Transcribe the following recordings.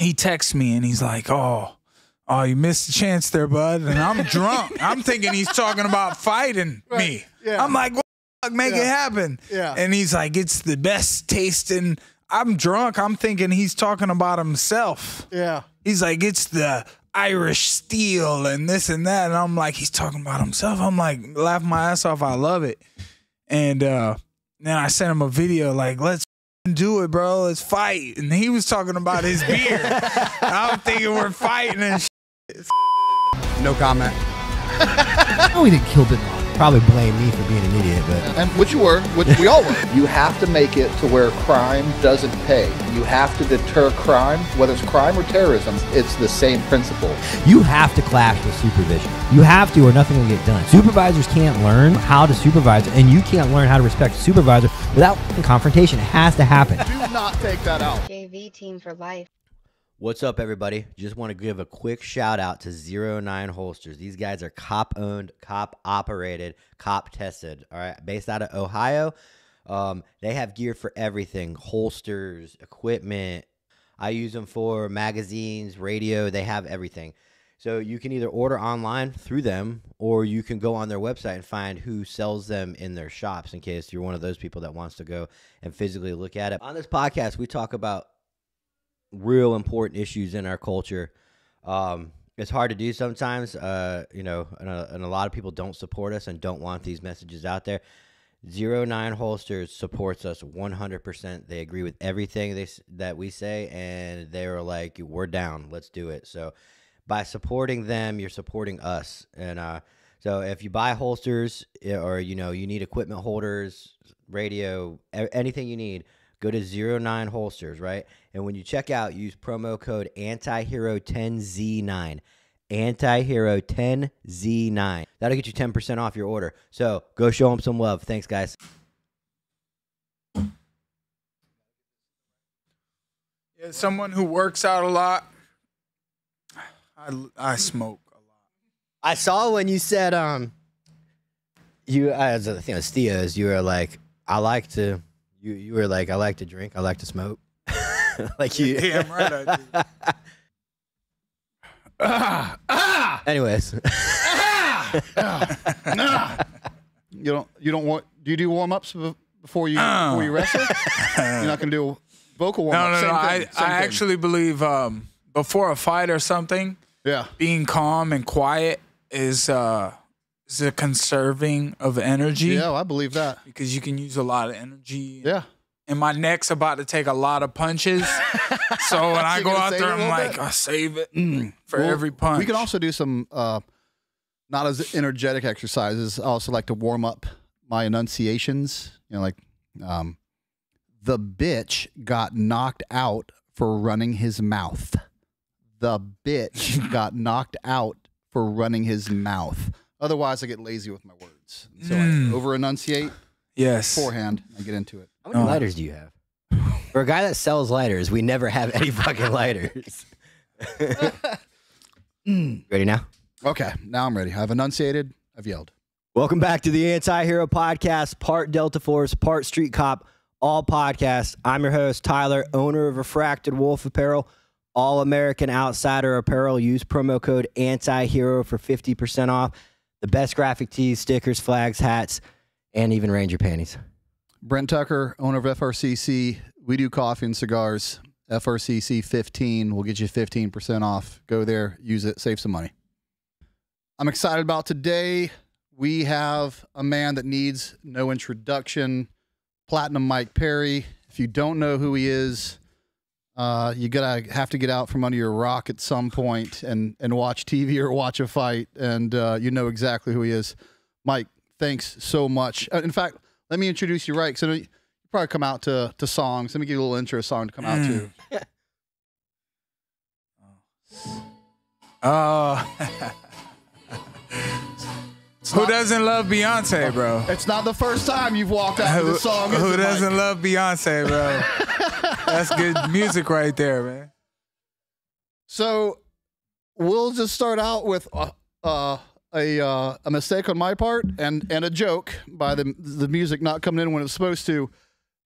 he texts me and he's like, oh, you missed the chance there, bud. And I'm drunk. I'm thinking he's talking about fighting me. Yeah. I'm like, what the fuck, make it happen. Yeah. And he's like, it's the best tasting. I'm drunk. I'm thinking he's talking about himself. Yeah. He's like, it's the Irish steel and this and that. And I'm like, he's talking about himself. I'm like, laughing my ass off. I love it. And then I sent him a video like, let's do it, bro. Let's fight. And he was talking about his beer. I'm thinking we're fighting and shit. No comment. No, we didn't kill Bin Laden. Probably blame me for being an idiot, but and which you were, which we all were. You have to make it to where crime doesn't pay. You have to deter crime, whether it's crime or terrorism. It's the same principle. You have to clash with supervision. You have to, or nothing will get done. Supervisors can't learn how to supervise, and you can't learn how to respect a supervisor without confrontation. It has to happen. Do not take that out. JV team for life. What's up, everybody? Just want to give a quick shout out to 09 Holsters. These guys are cop owned, cop operated, cop tested. All right, based out of Ohio. They have gear for everything: holsters, equipment. I use them for magazines, radio. They have everything. So you can either order online through them, or you can go on their website and find who sells them in their shops, in case you're one of those people that wants to go and physically look at it. On this podcast, we talk about real important issues in our culture. It's hard to do sometimes, you know, and a lot of people don't support us and don't want these messages out there. 09 Holsters supports us 100%. They agree with everything that we say, and they're like, we're down, let's do it. So by supporting them, you're supporting us. And so if you buy holsters, or you know, you need equipment holders, radio, anything you need, go to 09 Holsters, right? And when you check out, use promo code ANTIHERO10Z9. ANTIHERO10Z9. That'll get you 10% off your order. So go show them some love. Thanks, guys. Yeah, someone who works out a lot. I smoke a lot. I saw when you said, I think it was Theo's, you were like, I like to... You were like, I like to drink, I like to smoke. Like you. Damn right I do. Anyways. You don't want? Do you do warm ups before you wrestle? You're not gonna do vocal warm ups. No. I actually believe before a fight or something, being calm and quiet is a conserving of energy. Yeah, I believe that. Because you can use a lot of energy. Yeah. And my neck's about to take a lot of punches. So when I go out there, I'm like, I save it for every punch. We can also do some not as energetic exercises. I also like to warm up my enunciations. You know, like the bitch got knocked out for running his mouth. The bitch got knocked out for running his mouth. Otherwise, I get lazy with my words. So I over-enunciate. Yes. Beforehand, I get into it. How many lighters do you have? For a guy that sells lighters, we never have any fucking lighters. Ready now? Okay, now I'm ready. I've enunciated. I've yelled. Welcome back to the Anti-Hero Podcast, part Delta Force, part Street Cop, all podcasts. I'm your host, Tyler, owner of Refracted Wolf Apparel, all-American outsider apparel. Use promo code ANTIHERO for 50% off. The best graphic tees, stickers, flags, hats, and even Ranger panties. Brent Tucker, owner of FRCC. We do coffee and cigars. FRCC 15 will get you 15% off. Go there, use it, save some money. I'm excited about today. We have a man that needs no introduction, Platinum Mike Perry. If you don't know who he is, you have to get out from under your rock at some point and watch TV or watch a fight, and you know exactly who he is. Mike, thanks so much. In fact, let me introduce you right, because you probably come out to songs. Let me give you a little intro song to come out to. Who doesn't love Beyonce, bro? It's not the first time you've walked out with a song. Who doesn't love Beyonce, bro? That's good music right there, man. So we'll just start out with a mistake on my part and a joke by the music not coming in when it's supposed to.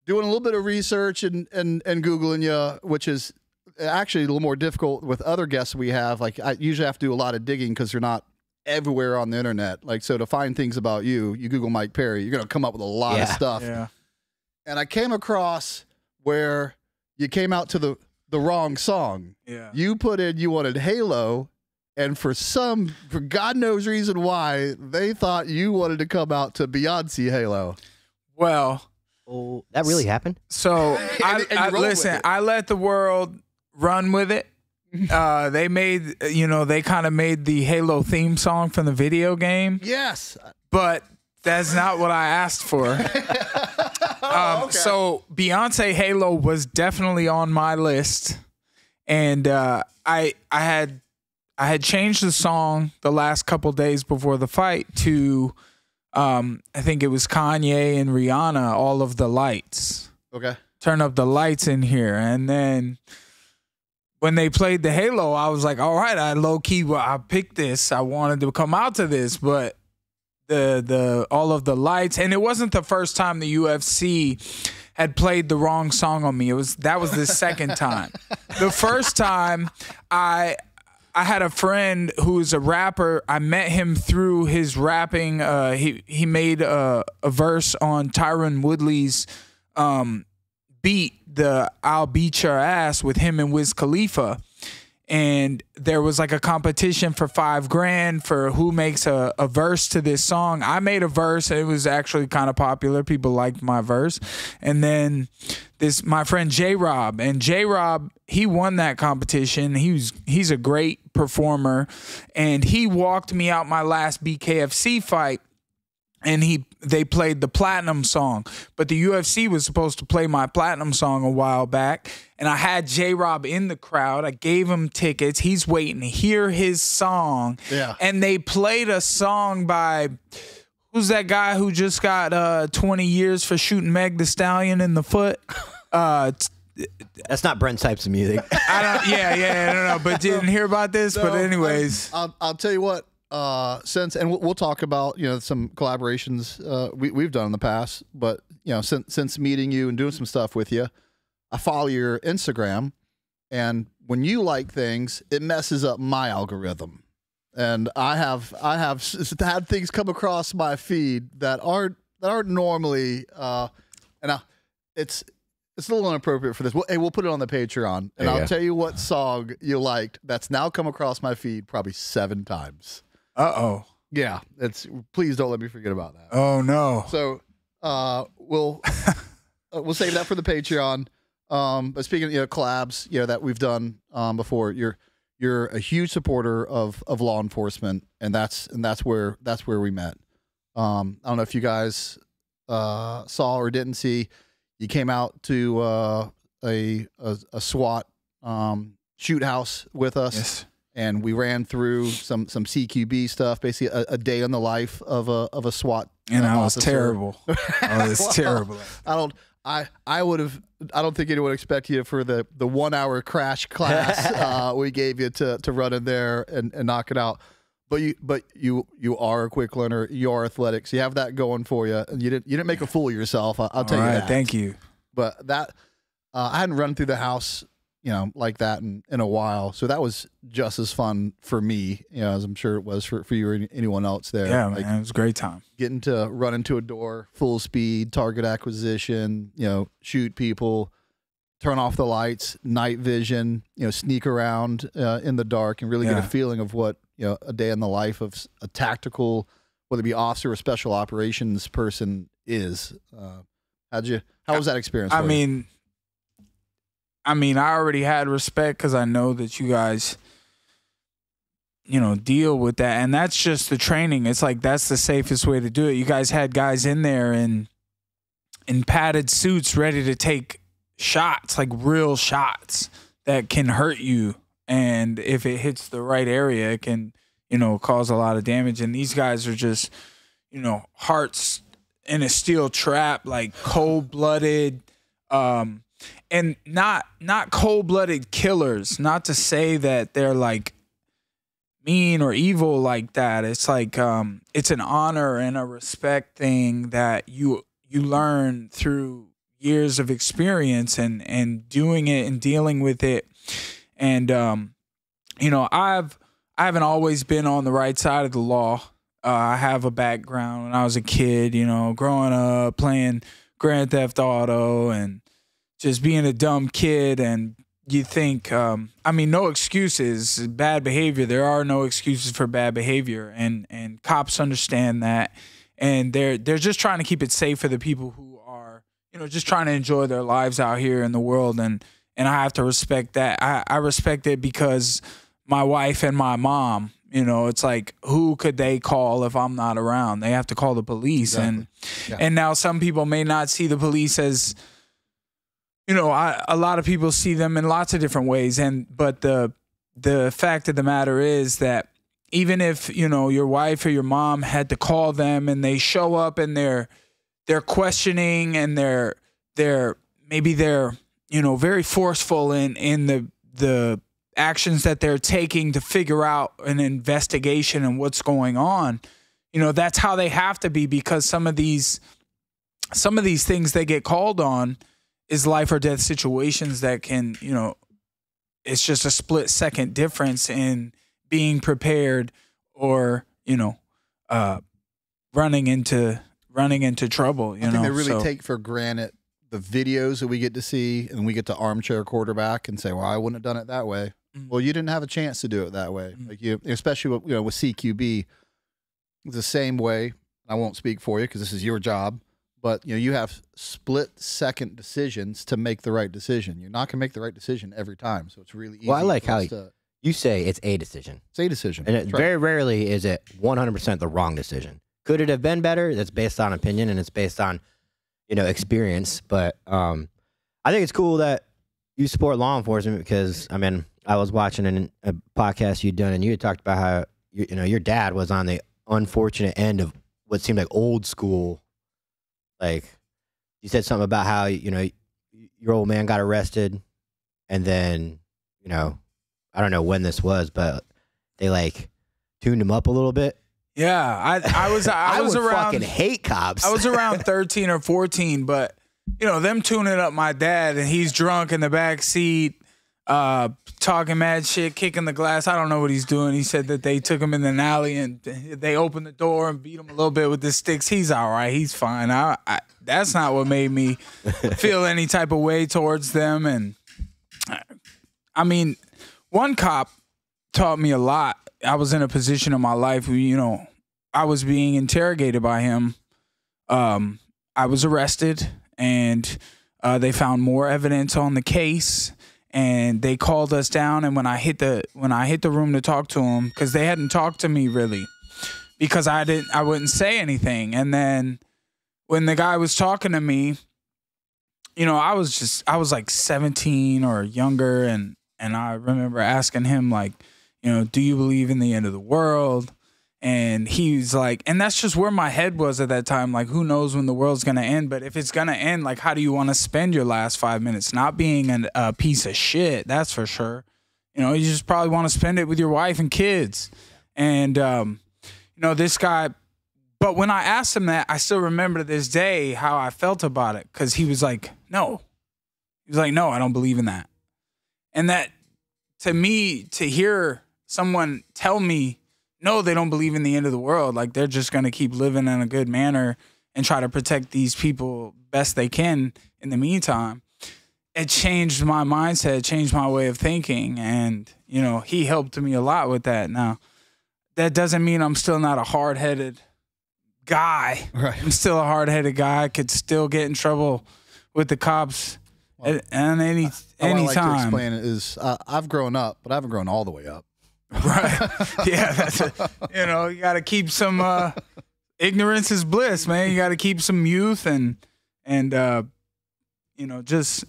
Doing a little bit of research and Googling you, which is actually a little more difficult with other guests we have. Like I usually have to do a lot of digging because they're not everywhere on the internet. Like, so to find things about you Google Mike Perry, you're going to come up with a lot of stuff. Yeah. And I came across where you came out to the wrong song. Yeah. You put in, you wanted Halo, and for God knows reason why, they thought you wanted to come out to Beyonce Halo. Well, oh, that really happened? So and listen, I let the world run with it. They made, they kind of made the Halo theme song from the video game. Yes. But that's not what I asked for. Okay. So Beyonce Halo was definitely on my list. And I had changed the song the last couple days before the fight to, I think it was Kanye and Rihanna, All of the Lights. Okay. Turn up the lights in here. And then when they played the Halo, I was like, all right, I low-key, I picked this. I wanted to come out to this, but the All of the Lights, and it wasn't the first time the UFC had played the wrong song on me. That was the second time. The first time I had a friend who's a rapper. I met him through his rapping. He made a verse on Tyron Woodley's beat, the I'll Beat Your Ass, with him and Wiz Khalifa. And there was like a competition for $5,000 for who makes a verse to this song. I made a verse. It was actually kind of popular. People liked my verse. And then my friend J-Rob, and J-Rob, he won that competition. He's a great performer, and he walked me out my last BKFC fight. And they played the Platinum song, but the UFC was supposed to play my Platinum song a while back, and I had J-Rob in the crowd. I gave him tickets. He's waiting to hear his song, and they played a song by who's that guy who just got 20 years for shooting Meg Thee Stallion in the foot? That's not Brent Types of music. I don't know, but didn't hear about this. But anyways, I'll tell you what. And we'll talk about some collaborations we've done in the past, but since meeting you and doing some stuff with you, I follow your Instagram, and when you like things, it messes up my algorithm, and I have had things come across my feed that aren't normally, and it's a little inappropriate for this. We'll put it on the Patreon, and I'll tell you what song you liked that's now come across my feed probably 7 times. Uh-oh. Yeah, please don't let me forget about that. Oh no. So we'll save that for the Patreon. But speaking of collabs, that we've done before, you're a huge supporter of law enforcement, and that's where we met. I don't know if you guys saw or didn't see. You came out to a SWAT shoot house with us. Yes. And we ran through some CQB stuff, basically a day in the life of a SWAT. And I was officer. terrible. I was terrible. I don't think anyone expected you for the 1 hour crash class we gave you to run in there and knock it out. But you are a quick learner. You are athletic, so you have that going for you. And you didn't make a fool of yourself. I'll tell you that. Thank you. But that I hadn't run through the house like that in a while. So that was just as fun for me, as I'm sure it was for you or anyone else there. Yeah, man, it was a great time. Getting to run into a door, full speed, target acquisition, shoot people, turn off the lights, night vision, sneak around in the dark and really get a feeling of what, a day in the life of a tactical, whether it be officer or special operations person is. How was that experience? I already had respect because I know that you guys, deal with that. And that's just the training. It's like that's the safest way to do it. You guys had guys in there in padded suits ready to take shots, like real shots that can hurt you. And if it hits the right area, it can, cause a lot of damage. And these guys are just, hearts in a steel trap, like cold-blooded, and not cold-blooded killers. Not to say that they're like mean or evil like that. It's like it's an honor and a respect thing that you learn through years of experience and doing it and dealing with it. And, you know, I haven't always been on the right side of the law. I have a background when I was a kid, you know, growing up playing Grand Theft Auto and just being a dumb kid. And you think, I mean, no excuses, bad behavior. There are no excuses for bad behavior. And cops understand that. And they're just trying to keep it safe for the people who are, you know, just trying to enjoy their lives out here in the world. And I have to respect that. I respect it because my wife and my mom, you know, it's like, who could they call if I'm not around? They have to call the police. Exactly. And now some people may not see the police as, you know, a lot of people see them in lots of different ways. But the fact of the matter is that even if, you know, your wife or your mom had to call them and they show up and they're questioning and they're maybe they're, you know, very forceful in the actions that they're taking to figure out an investigation and what's going on, you know, that's how they have to be, because some of these things they get called on is life or death situations that can, you know, it's just a split second difference in being prepared or, you know, running into trouble. You know, I think they really take for granted the videos that we get to see, and we get to armchair quarterback and say, well, I wouldn't have done it that way. Well, you didn't have a chance to do it that way. Like you, especially with, you know, with CQB, it's the same way. I won't speak for you because this is your job, but you know, you have split-second decisions to make the right decision. You're not going to make the right decision every time, so it's really easy. Well, I like how you say it's a decision. It's a decision, and very rarely is it 100% the wrong decision. Could it have been better? That's based on opinion, and it's based on, you know, experience. But I think it's cool that you support law enforcement because, I mean, I was watching a podcast you'd done, and you had talked about how you know, your dad was on the unfortunate end of what seemed like old school. Like, you said something about how, you know, your old man got arrested, and then, you know, I don't know when this was, but they like tuned him up a little bit. Yeah, I was would around, fucking hate cops. I was around 13 or 14, but you know, them tuning up my dad, and he's drunk in the back seat, talking mad shit, kicking the glass. I don't know what he's doing. He said that they took him in an alley and they opened the door and beat him a little bit with the sticks. He's all right. He's fine. That's not what made me feel any type of way towards them. And I mean, one cop taught me a lot. I was in a position in my life where, you know, I was being interrogated by him. I was arrested, and they found more evidence on the case, and they called us down. And when I hit the room to talk to him, because they hadn't talked to me really, because I wouldn't say anything. And then when the guy was talking to me, you know, I was like 17 or younger, and I remember asking him, like, you know, do you believe in the end of the world? And he's like, and that's just where my head was at that time. Like, who knows when the world's going to end? But if it's going to end, like, how do you want to spend your last 5 minutes? Not being a piece of shit, that's for sure. You know, you just probably want to spend it with your wife and kids. And, you know, this guy, but when I asked him that, I still remember to this day how I felt about it. Because he was like, no. He was like, no, I don't believe in that. And that, to me, to hear someone tell me, no, they don't believe in the end of the world, like they're just going to keep living in a good manner and try to protect these people best they can in the meantime, it changed my mindset, changed my way of thinking. And, you know, he helped me a lot with that. Now, that doesn't mean I'm still not a hard-headed guy. Right. I'm still a hard-headed guy. I could still get in trouble with the cops at any time. What I like to explain it is I've grown up, but I haven't grown all the way up. Right. Yeah. That's you know, you got to keep some ignorance is bliss, man. You got to keep some youth and you know, just,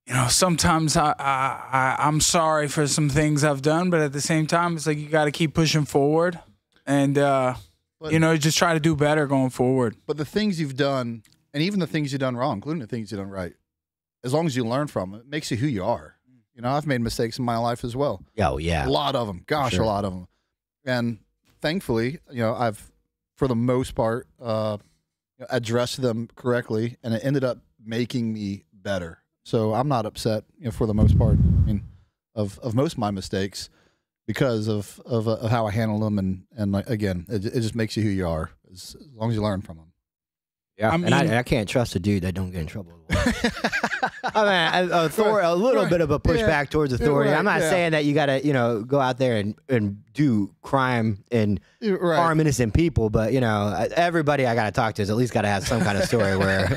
you know, sometimes I'm sorry for some things I've done, but at the same time, it's like you got to keep pushing forward and, you know, just try to do better going forward. But the things you've done, and even the things you've done wrong, including the things you've done right, as long as you learn from it, it makes you who you are. You know, I've made mistakes in my life as well. Oh, yeah. A lot of them. Gosh, sure. A lot of them. And thankfully, you know, I've, for the most part, you address them correctly, and it ended up making me better. So I'm not upset, for the most part. I mean, of most of my mistakes because of how I handle them, and like, again, it just makes you who you are as long as you learn from them. Yeah, I mean, and I can't trust a dude that don't get in trouble. I mean, a little bit of a pushback towards authority. I'm not saying that you got to, go out there and do crime and harm innocent people, but everybody I got to talk to has at least got to have some kind of story where.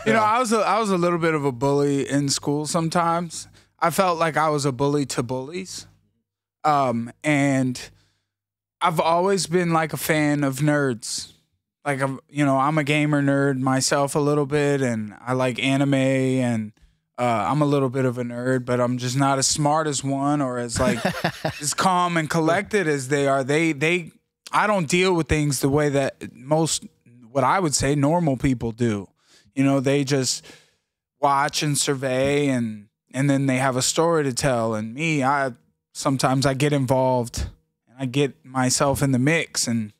I was a little bit of a bully in school. Sometimes I felt like I was a bully to bullies, and I've always been like a fan of nerds. Like, I'm a gamer nerd myself a little bit, and I like anime, and I'm a little bit of a nerd, but I'm just not as smart as one or as like as calm and collected as they are. I don't deal with things the way that most, what I would say, normal people do. They just watch and survey, and then they have a story to tell. And me, sometimes I get involved and I get myself in the mix, and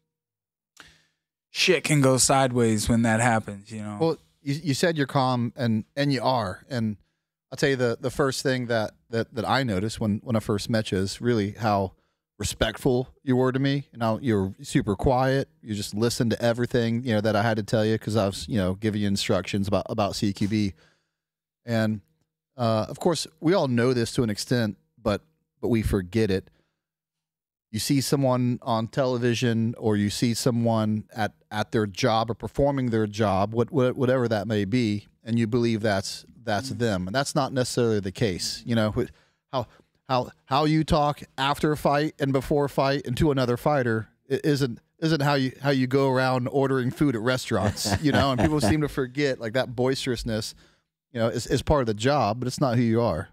shit can go sideways when that happens, Well, you said you're calm, and you are. And I'll tell you the first thing that I noticed when I first met you is really how respectful you were to me. You're super quiet. You just listened to everything, that I had to tell you, because I was, giving you instructions about CQB. And of course, we all know this to an extent, but we forget it. You see someone on television, or you see someone at their job or performing their job, whatever that may be, and you believe that's them, and that's not necessarily the case. How you talk after a fight and before a fight and to another fighter isn't how you go around ordering food at restaurants. And people seem to forget, like, that boisterousness, is part of the job, but it's not who you are.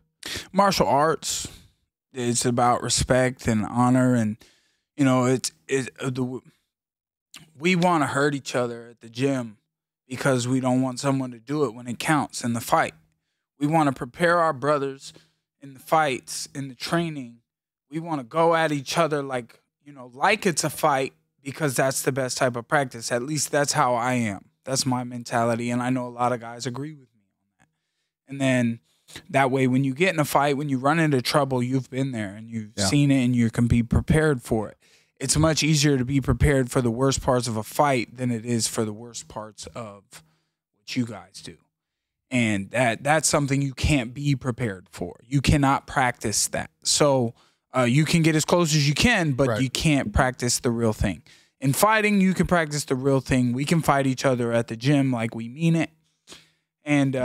Martial arts. It's about respect and honor, and we want to hurt each other at the gym because we don't want someone to do it when it counts in the fight. We want to prepare our brothers in the fights, in the training. We want to go at each other like it's a fight, because that's the best type of practice. At least that's how I am. That's my mentality, and I know a lot of guys agree with me on that. And then that way, when you get in a fight, when you run into trouble, you've been there and you've seen it, and you can be prepared for it. It's much easier to be prepared for the worst parts of a fight than it is for the worst parts of what you guys do. And that's something you can't be prepared for. You cannot practice that. So you can get as close as you can, but you can't practice the real thing. In fighting, you can practice the real thing. We can fight each other at the gym like we mean it. And,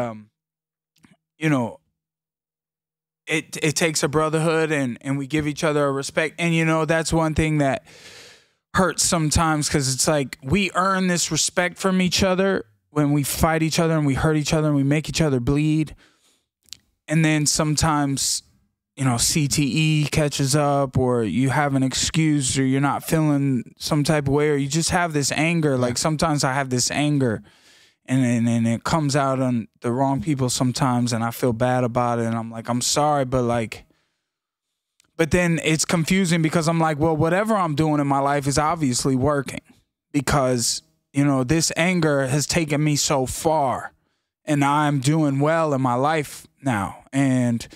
it takes a brotherhood, and we give each other a respect. And, that's one thing that hurts sometimes, because it's like we earn this respect from each other when we fight each other and we hurt each other and we make each other bleed. And then sometimes, CTE catches up, or you have an excuse, or you're not feeling some type of way, or you just have this anger. Like, sometimes I have this anger, and it comes out on the wrong people sometimes, and I feel bad about it, and I'm like, I'm sorry, but then it's confusing, because I'm like, well, whatever I'm doing in my life is obviously working, because, this anger has taken me so far, and I'm doing well in my life now, and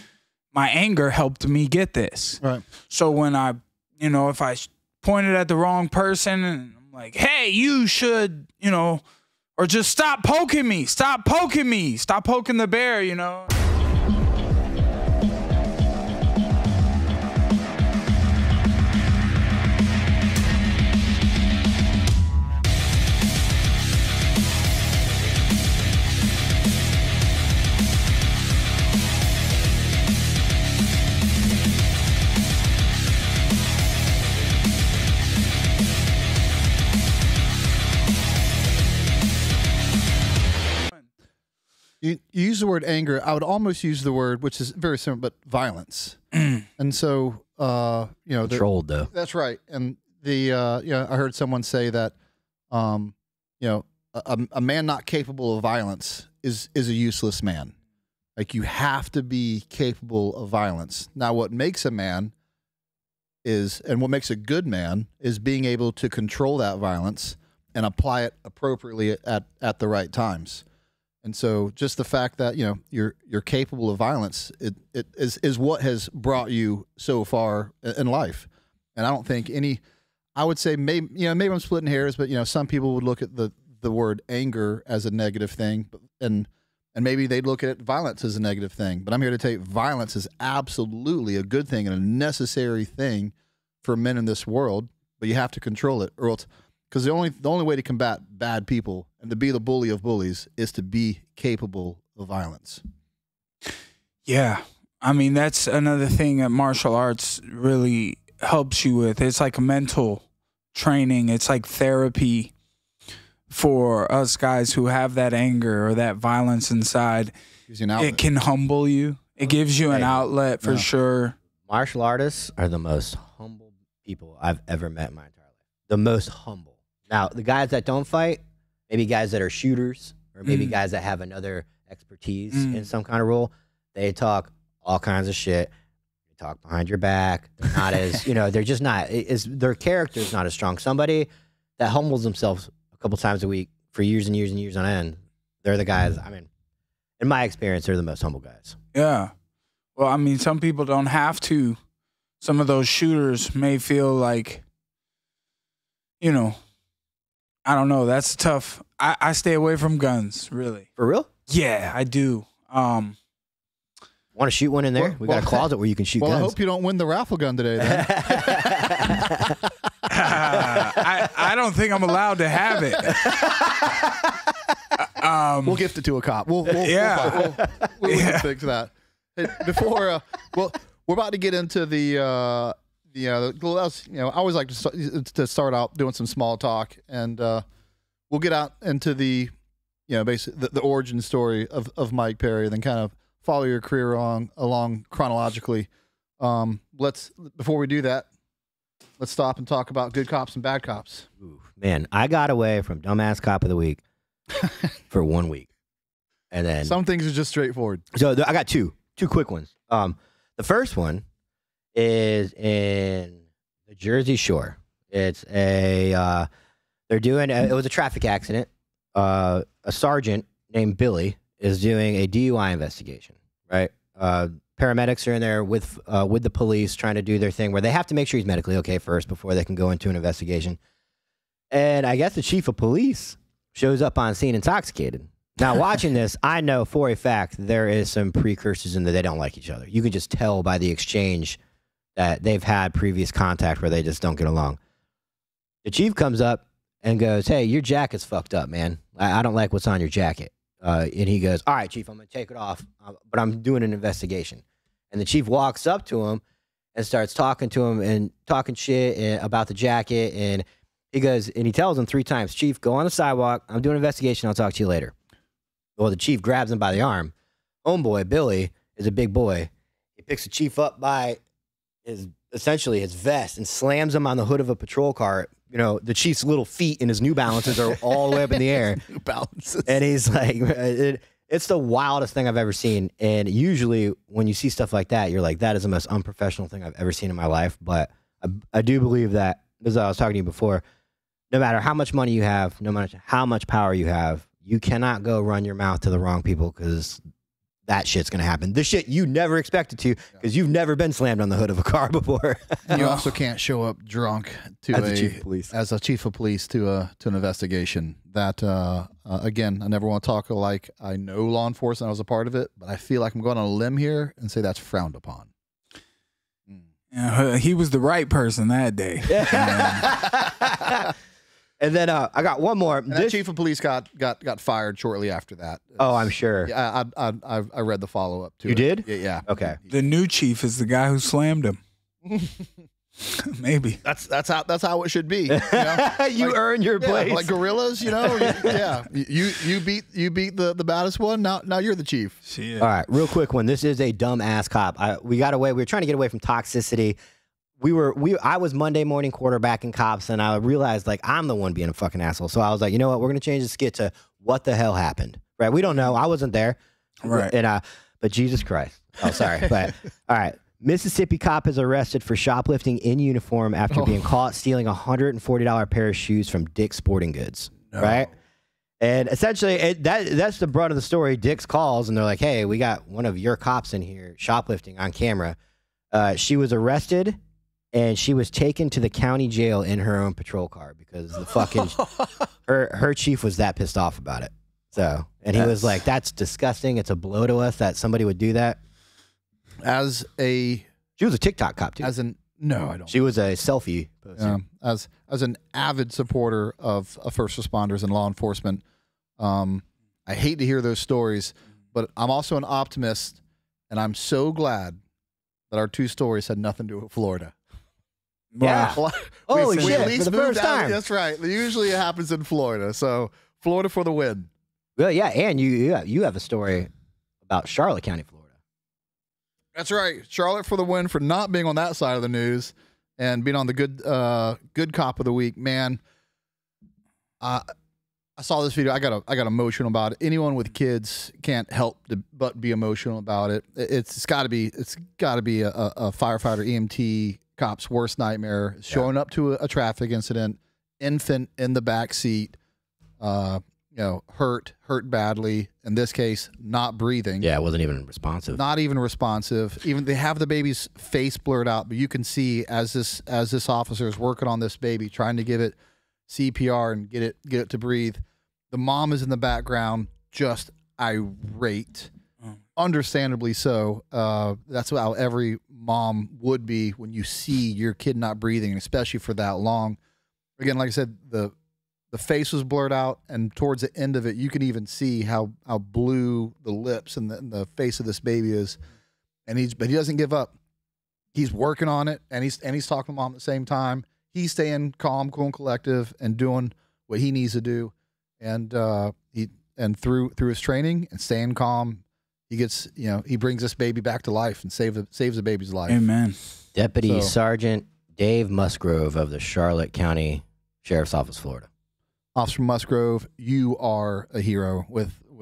my anger helped me get this. Right. So when I, if I pointed at the wrong person, and I'm like, hey, you should, or just stop poking me. Stop poking me. Stop poking the bear, You use the word anger. I would almost use the word, which is very similar, but violence. And so, controlled though. That's right. And I heard someone say that, a man not capable of violence is a useless man. Like, you have to be capable of violence. Now, what makes a man and what makes a good man is being able to control that violence apply it appropriately at the right times. And so just the fact that, you're capable of violence, it is what has brought you so far in life. And I don't think I would say maybe I'm splitting hairs, but some people would look at the word anger as a negative thing, and maybe they'd look at violence as a negative thing. But I'm here to tell you, violence is absolutely a good thing and a necessary thing for men in this world, but you have to control it, or else, because the only way to combat bad people and to be the bully of bullies is to be capable of violence. Yeah. I mean, that's another thing that martial arts really helps you with. It's like a mental training. It's like therapy for us guys who have that anger or that violence inside. It can humble you. It gives you an outlet for sure. Martial artists are the most humble people I've ever met in my entire life. The most humble. Now, the guys that don't fight, maybe guys that are shooters, or maybe guys that have another expertise in some kind of role, they talk all kinds of shit. They talk behind your back. They're not as, they're just not, their character's not as strong. Somebody that humbles themselves a couple times a week for years and years and years on end, they're the guys, I mean, in my experience, they're the most humble guys. Yeah. Well, I mean, some people don't have to. Some of those shooters may feel like, I don't know. That's tough. I stay away from guns, really. For real? Yeah, I do. Want to shoot one in there? We got a closet where you can shoot guns. I hope you don't win the raffle gun today, then. I don't think I'm allowed to have it. We'll gift it to a cop. We'll fix that. Hey, before, we're about to get into the I always like to start out doing some small talk, and we'll get out into the, basically the origin story of Mike Perry, and then kind of follow your career along chronologically. Before we do that, let's stop and talk about good cops and bad cops. Ooh, man, I got away from dumbass cop of the week for 1 week, and then some things are just straightforward. So I got two quick ones. The first one is in the Jersey Shore. It's it was a traffic accident. A sergeant named Billy is doing a DUI investigation, right? Paramedics are in there with the police trying to do their thing where they have to make sure he's medically okay first before they can go into an investigation. And I guess the chief of police shows up on scene intoxicated. Now, watching this, I know for a fact there is some precursors in that they don't like each other. You can just tell by the exchange that they've had previous contact where they just don't get along. The chief comes up and goes, "Hey, your jacket's fucked up, man. I don't like what's on your jacket." And he goes, "All right, chief, I'm going to take it off, but I'm doing an investigation." And the chief walks up to him and starts talking to him and talking shit about the jacket. And he goes, and he tells him 3 times, "Chief, go on the sidewalk. I'm doing an investigation. I'll talk to you later." Well, the chief grabs him by the arm. Homeboy, Billy, is a big boy. He picks the chief up by essentially his vest and slams him on the hood of a patrol car. The chief's little feet in his New Balances are all the way up in the air. New Balances. And he's like, it's the wildest thing I've ever seen. And usually when you see stuff like that, you're like, that is the most unprofessional thing I've ever seen in my life. But I do believe that, as I was talking to you before, no matter how much money you have, no matter how much power you have, you cannot go run your mouth to the wrong people, because that shit's going to happen. The shit you never expected to, because you've never been slammed on the hood of a car before. You also can't show up drunk as a chief of police. As a chief of police to an investigation. That, again, I never want to talk like I know law enforcement, I was a part of it, but I feel like I'm going on a limb here and say that's frowned upon. He was the right person that day. And then I got one more. And that chief of police got fired shortly after that. Oh, I'm sure. Yeah, I read the follow up to it. You did? Yeah. Okay. The new chief is the guy who slammed him. Maybe that's how it should be. You earn your place, like gorillas. You beat the baddest one. Now you're the chief. Shit. All right, real quick one. This is a dumb ass cop. We got away. We were trying to get away from toxicity. I was Monday morning quarterbacking cops, and I realized like I'm the one being a fucking asshole. So I was like, you know what? We're gonna change the skit to what the hell happened. Right? We don't know. I wasn't there. Right. And but Jesus Christ. Oh, sorry. But all right. Mississippi cop is arrested for shoplifting in uniform after being caught stealing a $140 pair of shoes from Dick's Sporting Goods. No. Right? And essentially, that's the brunt of the story. Dick's calls, and they're like, hey, we got one of your cops in here shoplifting on camera. She was arrested, and she was taken to the county jail in her own patrol car because the fucking her chief was that pissed off about it. So, and he was like, that's disgusting. It's a blow to us that somebody would do that. She was a TikTok cop, too. No, I don't. She was a selfie poster. As an avid supporter of first responders and law enforcement, I hate to hear those stories, but I'm also an optimist, and I'm so glad that our 2 stories had nothing to do with Florida. Yeah. Holy shit, at least for the first time. That's right. Usually it happens in Florida, so Florida for the win. Well, yeah, and you have a story about Charlotte County, Florida. That's right. Charlotte for the win for not being on that side of the news and being on the good cop of the week. Man, I saw this video. I got emotional about it. Anyone with kids can't help but be emotional about it. It's got to be a firefighter, EMT, cop's worst nightmare. Showing up to a traffic incident, infant in the back seat, hurt badly. In this case, not breathing. Yeah, it wasn't even responsive. Not even responsive. Even they have the baby's face blurred out, but you can see as this officer is working on this baby, trying to give it CPR and get it to breathe. The mom is in the background, just irate, understandably so. That's how every mom would be when you see your kid not breathing, especially for that long. Again, like I said, the face was blurred out, and towards the end of it, you can even see how blue the lips and the face of this baby is. But he doesn't give up. He's working on it, and he's talking to mom at the same time. He's staying calm, cool, and collective, and doing what he needs to do. And through his training and staying calm, he brings this baby back to life and saves the baby's life. Amen. Deputy Sergeant Dave Musgrove of the Charlotte County Sheriff's Office, Florida. Officer Musgrove, you are a hero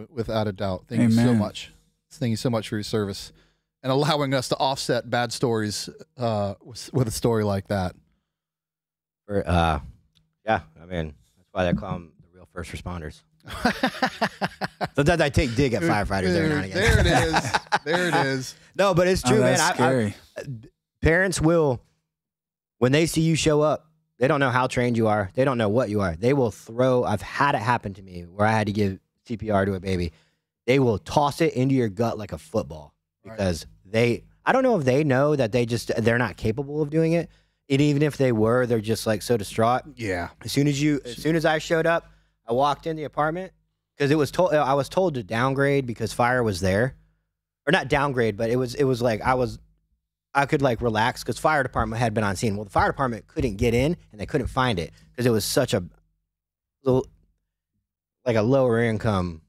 without a doubt. Thank you so much. Thank you so much for your service and allowing us to offset bad stories with a story like that. Yeah, I mean, that's why they call them the real first responders. Sometimes I take dig at firefighters every now and again. There it is. No, but it's true, man. Scary. Parents will, when they see you show up, they don't know how trained you are. They don't know what you are. They will throw. I've had it happen to me where I had to give CPR to a baby. They will toss it into your gut like a football because I don't know if they know that they're not capable of doing it. And even if they were, they're just like so distraught. Yeah. As soon as I showed up, I walked in the apartment because I was told to downgrade because fire was there, or not downgrade, but it was like I could like relax because fire department had been on scene. Well, the fire department couldn't get in and they couldn't find it because it was such a lower income.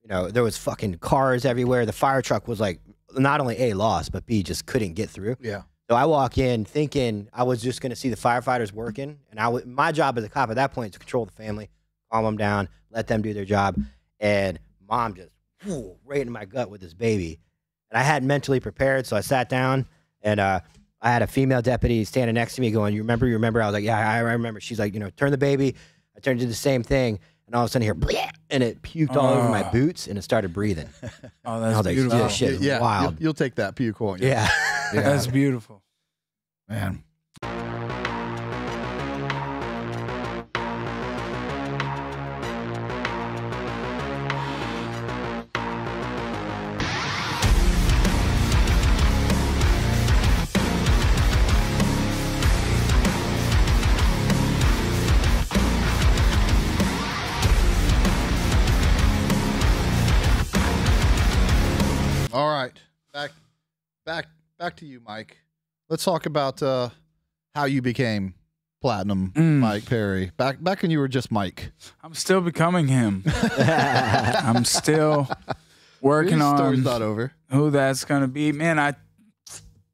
There was fucking cars everywhere. The fire truck was like not only A, lost, but B, just couldn't get through. Yeah. So I walk in thinking I was just going to see the firefighters working, and my job as a cop at that point is to control the family, calm them down, let them do their job. And mom just right in my gut with this baby, and I hadn't mentally prepared, so I sat down. And I had a female deputy standing next to me going, you remember? I was like, yeah, I remember. She's like, turn the baby. I turned to the same thing. And all of a sudden here, bleh, and it puked all over my boots and it started breathing. Oh, that's beautiful. This shit is wild. You'll take that puke, won't you? Yeah. That's beautiful. Man. All right, back to you, Mike. Let's talk about how you became platinum, Mike Perry. Back when you were just Mike. I'm still becoming him. I'm still working on. Story's not over. Who that's gonna be? Man, I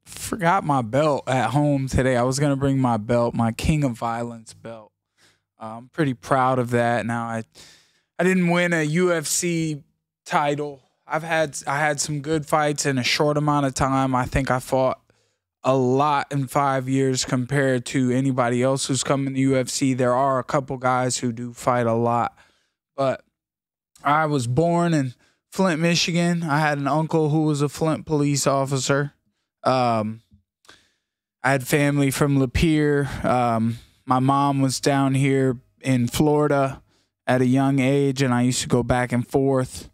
forgot my belt at home today. I was gonna bring my belt, my King of Violence belt. I'm pretty proud of that. Now I didn't win a UFC title. I had some good fights in a short amount of time. I think I fought a lot in 5 years compared to anybody else who's come in the UFC. There are a couple guys who do fight a lot, but I was born in Flint, Michigan. I had an uncle who was a Flint police officer. I had family from Lapeer. My mom was down here in Florida at a young age, and I used to go back and forth.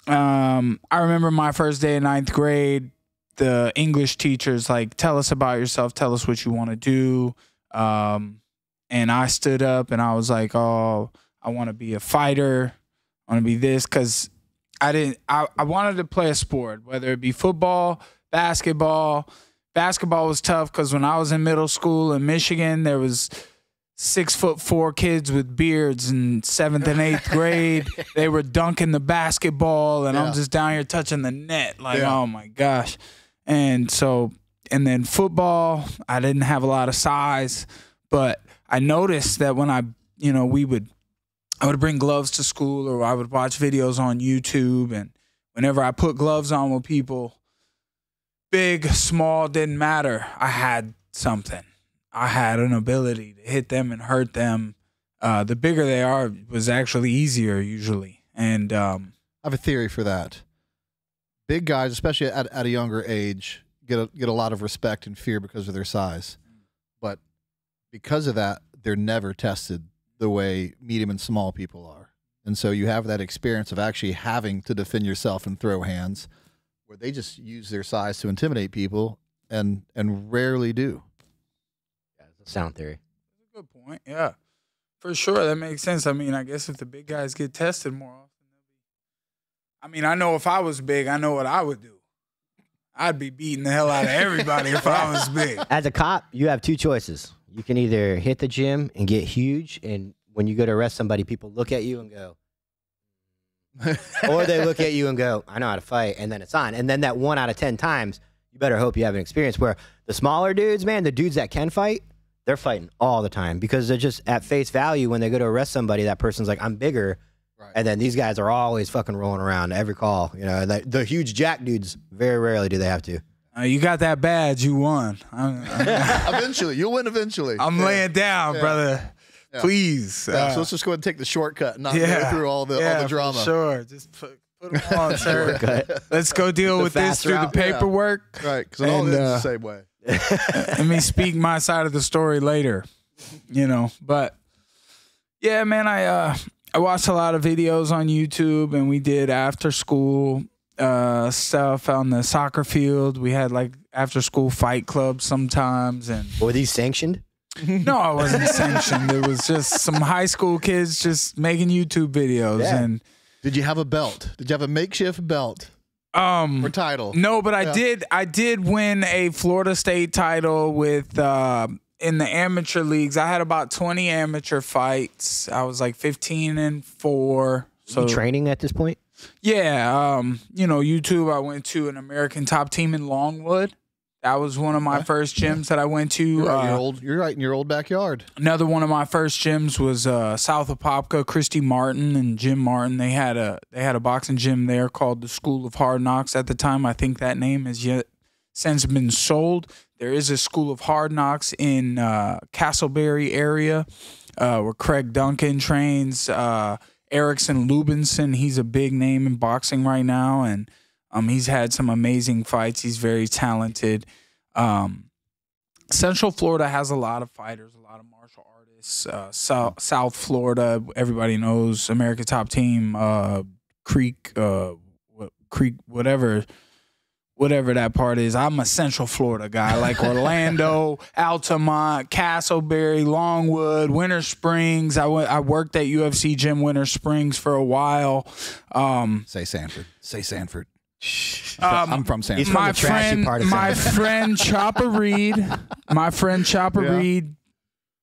I remember my first day in 9th grade, the English teachers like, tell us about yourself, tell us what you want to do. And I stood up and I was like, oh, I want to be a fighter. I want to be this, because I wanted to play a sport, whether it be football, basketball. Basketball was tough because when I was in middle school in Michigan, there was 6'4" kids with beards in 7th and 8th grade. They were dunking the basketball, and I'm just down here touching the net. Like, oh my gosh. And then football, I didn't have a lot of size, but I noticed that when I would bring gloves to school, or I would watch videos on YouTube, and whenever I put gloves on with people, big, small, didn't matter. I had something. I had an ability to hit them and hurt them. The bigger they are was actually easier usually. And I have a theory for that. Big guys, especially at a younger age, get a lot of respect and fear because of their size. But because of that, they're never tested the way medium and small people are. And so you have that experience of actually having to defend yourself and throw hands, where they just use their size to intimidate people and rarely do. Yeah, it's a sound theory. That's a good point. Yeah, for sure. That makes sense. I mean, I guess if the big guys get tested more often, I mean, I know if I was big, I know what I would do. I'd be beating the hell out of everybody if I was big. As a cop, you have two choices. You can either hit the gym and get huge, and when you go to arrest somebody, people look at you and go, or they look at you and go, I know how to fight, and then it's on. And then that 1 out of 10 times, you better hope you have an experience where the smaller dudes, man, the dudes that can fight, they're fighting all the time because they're just at face value when they go to arrest somebody, that person's like, I'm bigger. Right. And then these guys are always fucking rolling around every call. You know, the huge jack dudes, very rarely do they have to. You got that badge, you won. Eventually, you'll win eventually. I'm laying down, brother. Yeah. Please. So let's just go ahead and take the shortcut and not go through all the drama. For sure. Just put them on, sir. Let's go deal with this through the paperwork. Right, because it all is the same way. Let me speak my side of the story later. But yeah, man, I watched a lot of videos on YouTube, and we did after school stuff on the soccer field. We had like after school fight clubs sometimes. And were these sanctioned? No, I wasn't sanctioned. It was just some high school kids just making YouTube videos. Yeah. And did you have a belt? Did you have a makeshift belt? Or title? No, but I did win a Florida State title with in the amateur leagues. I had about 20 amateur fights. I was like 15-4. So you training at this point? Yeah, YouTube. I went to an American Top Team in Longwood. That was one of my first gyms that I went to. You're right in your old backyard. Another one of my first gyms was south of Popka. Christy Martin and Jim Martin. They had a boxing gym there called the School of Hard Knocks at the time. I think that name has since been sold. There is a School of Hard Knocks in Castleberry area where Craig Duncan trains. Erickson Lubinson, he's a big name in boxing right now, and he's had some amazing fights. He's very talented. Central Florida has a lot of fighters, a lot of martial artists. South Florida, everybody knows American Top Team, Creek, whatever that part is. I'm a Central Florida guy, like Orlando, Altamont, Castleberry, Longwood, Winter Springs. I worked at UFC Gym Winter Springs for a while. Say Sanford. Say Sanford. I'm from Sanford. My friend Chopper Reed,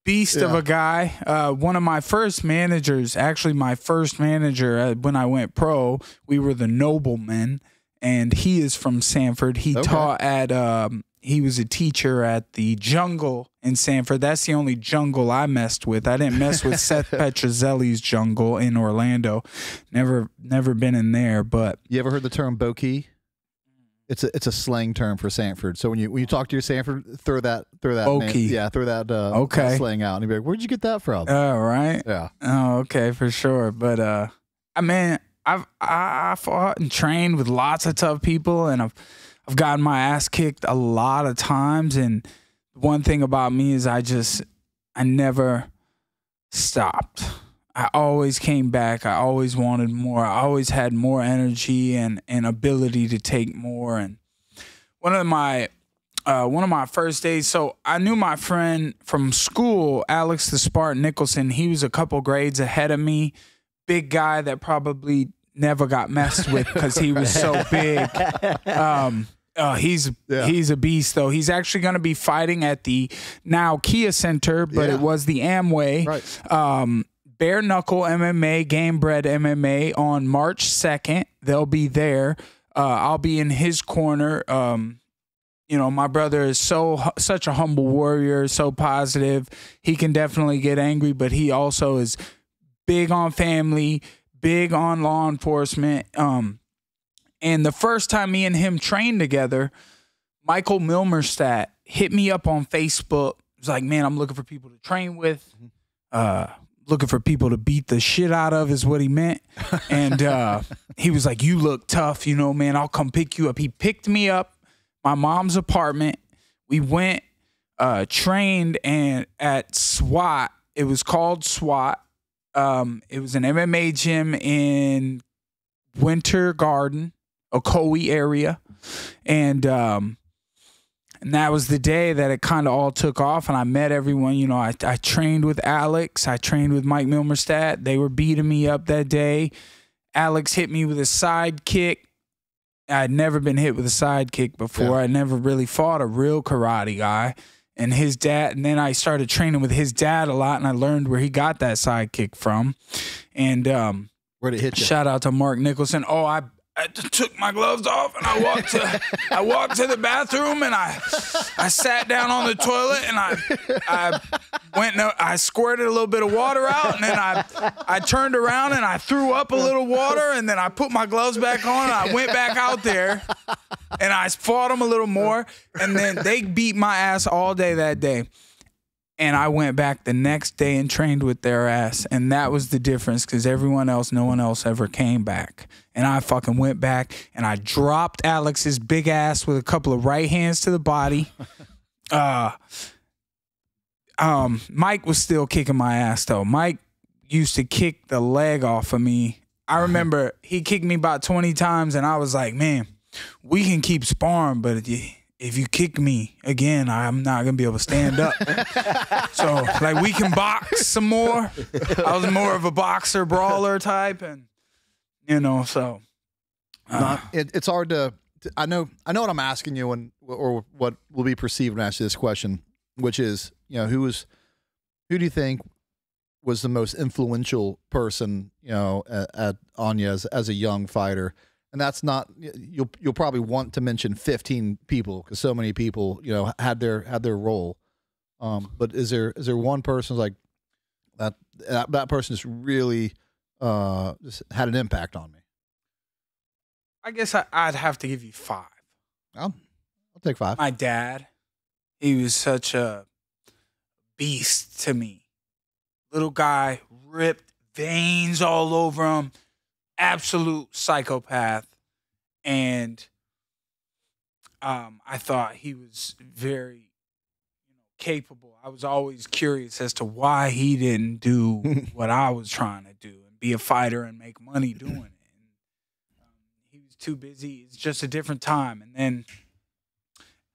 beast of a guy. One of my first managers, actually my first manager when I went pro, we were the Noblemen. And he is from Sanford. He taught at, he was a teacher at the Jungle in Sanford. That's the only jungle I messed with. I didn't mess with Seth Petrozelli's jungle in Orlando. Never been in there, but. You ever heard the term Bokeh? it's a slang term for Sanford. So when you talk to your Sanford, throw that Okie. name, throw that slang out, and you'll be like, "Where'd you get that from?" Oh, right. Yeah. Oh, okay, for sure. But I mean, I fought and trained with lots of tough people, and I've gotten my ass kicked a lot of times. And one thing about me is I never stopped. I always came back. I always wanted more. I always had more energy and ability to take more. And one of my first days, so I knew my friend from school, Alex the Spartan Nicholson. He was a couple grades ahead of me. Big guy that probably never got messed with because he was so big. He's a beast, though. He's actually going to be fighting at the now Kia Center, but it was the Amway. Right. Bare Knuckle MMA, Game Bred MMA on March 2nd. They'll be there. I'll be in his corner. You know, my brother is such a humble warrior, so positive. He can definitely get angry, but he also is big on family, big on law enforcement. And the first time me and him trained together, Michael Milmerstadt hit me up on Facebook. He was like, man, I'm looking for people to train with. Looking for people to beat the shit out of is what he meant. And he was like, you look tough, you know, man, I'll come pick you up. He picked me up, my mom's apartment. We went, trained at SWAT. It was called SWAT. It was an MMA gym in Winter Garden, Ocoee area. And that was the day that it kind of all took off, and I met everyone. You know, I trained with Alex. I trained with Mike Milmerstadt. They were beating me up that day. Alex hit me with a side kick. I'd never been hit with a side kick before. I never really fought a real karate guy. And his dad, and then I started training with his dad a lot, and I learned where he got that side kick from. And where'd it hit you? Shout out to Mark Nicholson. Oh, I took my gloves off and I walked to the bathroom and I sat down on the toilet and I squirted a little bit of water out, and then I turned around and I threw up a little water, and then I put my gloves back on and I went back out there and I fought them a little more, and then they beat my ass all day that day. And I went back the next day and trained with their ass. And that was the difference, because no one else ever came back. And I fucking went back and I dropped Alex's big ass with a couple of right hands to the body. Mike was still kicking my ass, though. Mike used to kick the leg off of me. I remember he kicked me about 20 times, and I was like, man, we can keep sparring, but if you kick me again, I'm not going to be able to stand up. So, like, we can box some more. I was more of a boxer, brawler type. And, you know, so. It's hard to I know what I'm asking you or what will be perceived when I ask you this question, which is, you know, who do you think was the most influential person, you know, on you as a young fighter? And that's not, you'll probably want to mention 15 people, because so many people, you know, had their role. But is there one person like that person just really just had an impact on me? I guess I'd have to give you 5. I'll take 5. My dad, he was such a beast to me. Little guy, ripped, veins all over him. Absolute psychopath. And I thought he was very, capable. I was always curious as to why he didn't do what I was trying to do and be a fighter and make money doing it. And he was too busy. It's just a different time. And then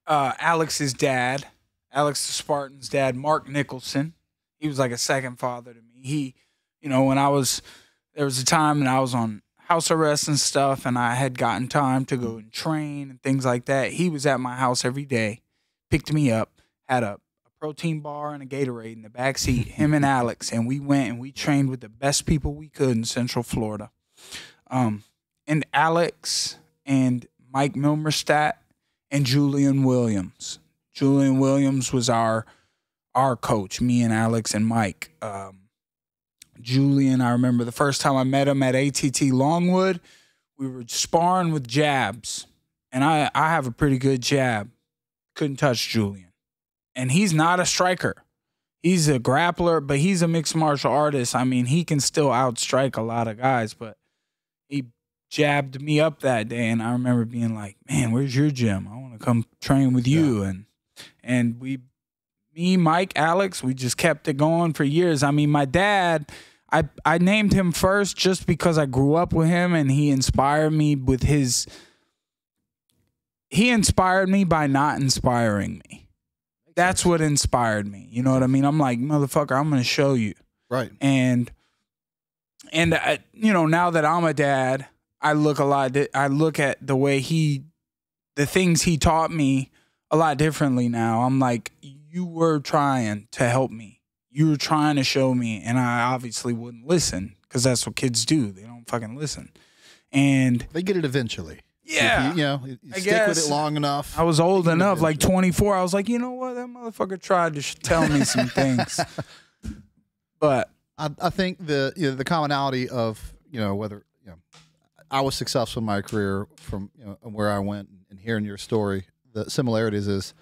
Alex's dad, Alex the Spartan's dad, Mark Nicholson, he was like a second father to me. He, there was a time when I was on house arrest and stuff, and I had gotten time to go and train and things like that. He was at my house every day, picked me up, had a protein bar and a Gatorade in the back seat, him and Alex, and we went and we trained with the best people we could in Central Florida. And Alex and Mike Milmerstadt and Julian Williams. Julian Williams was our coach, me and Alex and Mike. Julian, I remember the first time I met him at ATT Longwood, we were sparring with jabs. and I have a pretty good jab. Couldn't touch Julian. And he's not a striker. He's a grappler, but he's a mixed martial artist. I mean, he can still outstrike a lot of guys, but he jabbed me up that day, and I remember being like, man, where's your gym? I want to come train with you. And me, Mike, Alex, we just kept it going for years. I mean, my dad, I named him first just because I grew up with him, and he inspired me with his – he inspired me by not inspiring me. That's what inspired me. You know what I mean? I'm like, motherfucker, I'm going to show you. Right. And you know, now that I'm a dad, I look at the way the things he taught me a lot differently now. I'm like, you were trying to help me. You were trying to show me, and I obviously wouldn't listen because that's what kids do. They don't fucking listen. And they get it eventually. Yeah. If you stick with it long enough. I was old enough, like 24. I was like, you know what? That motherfucker tried to tell me some things. But I think the commonality of, whether, I was successful in my career from, where I went, and hearing your story, the similarities is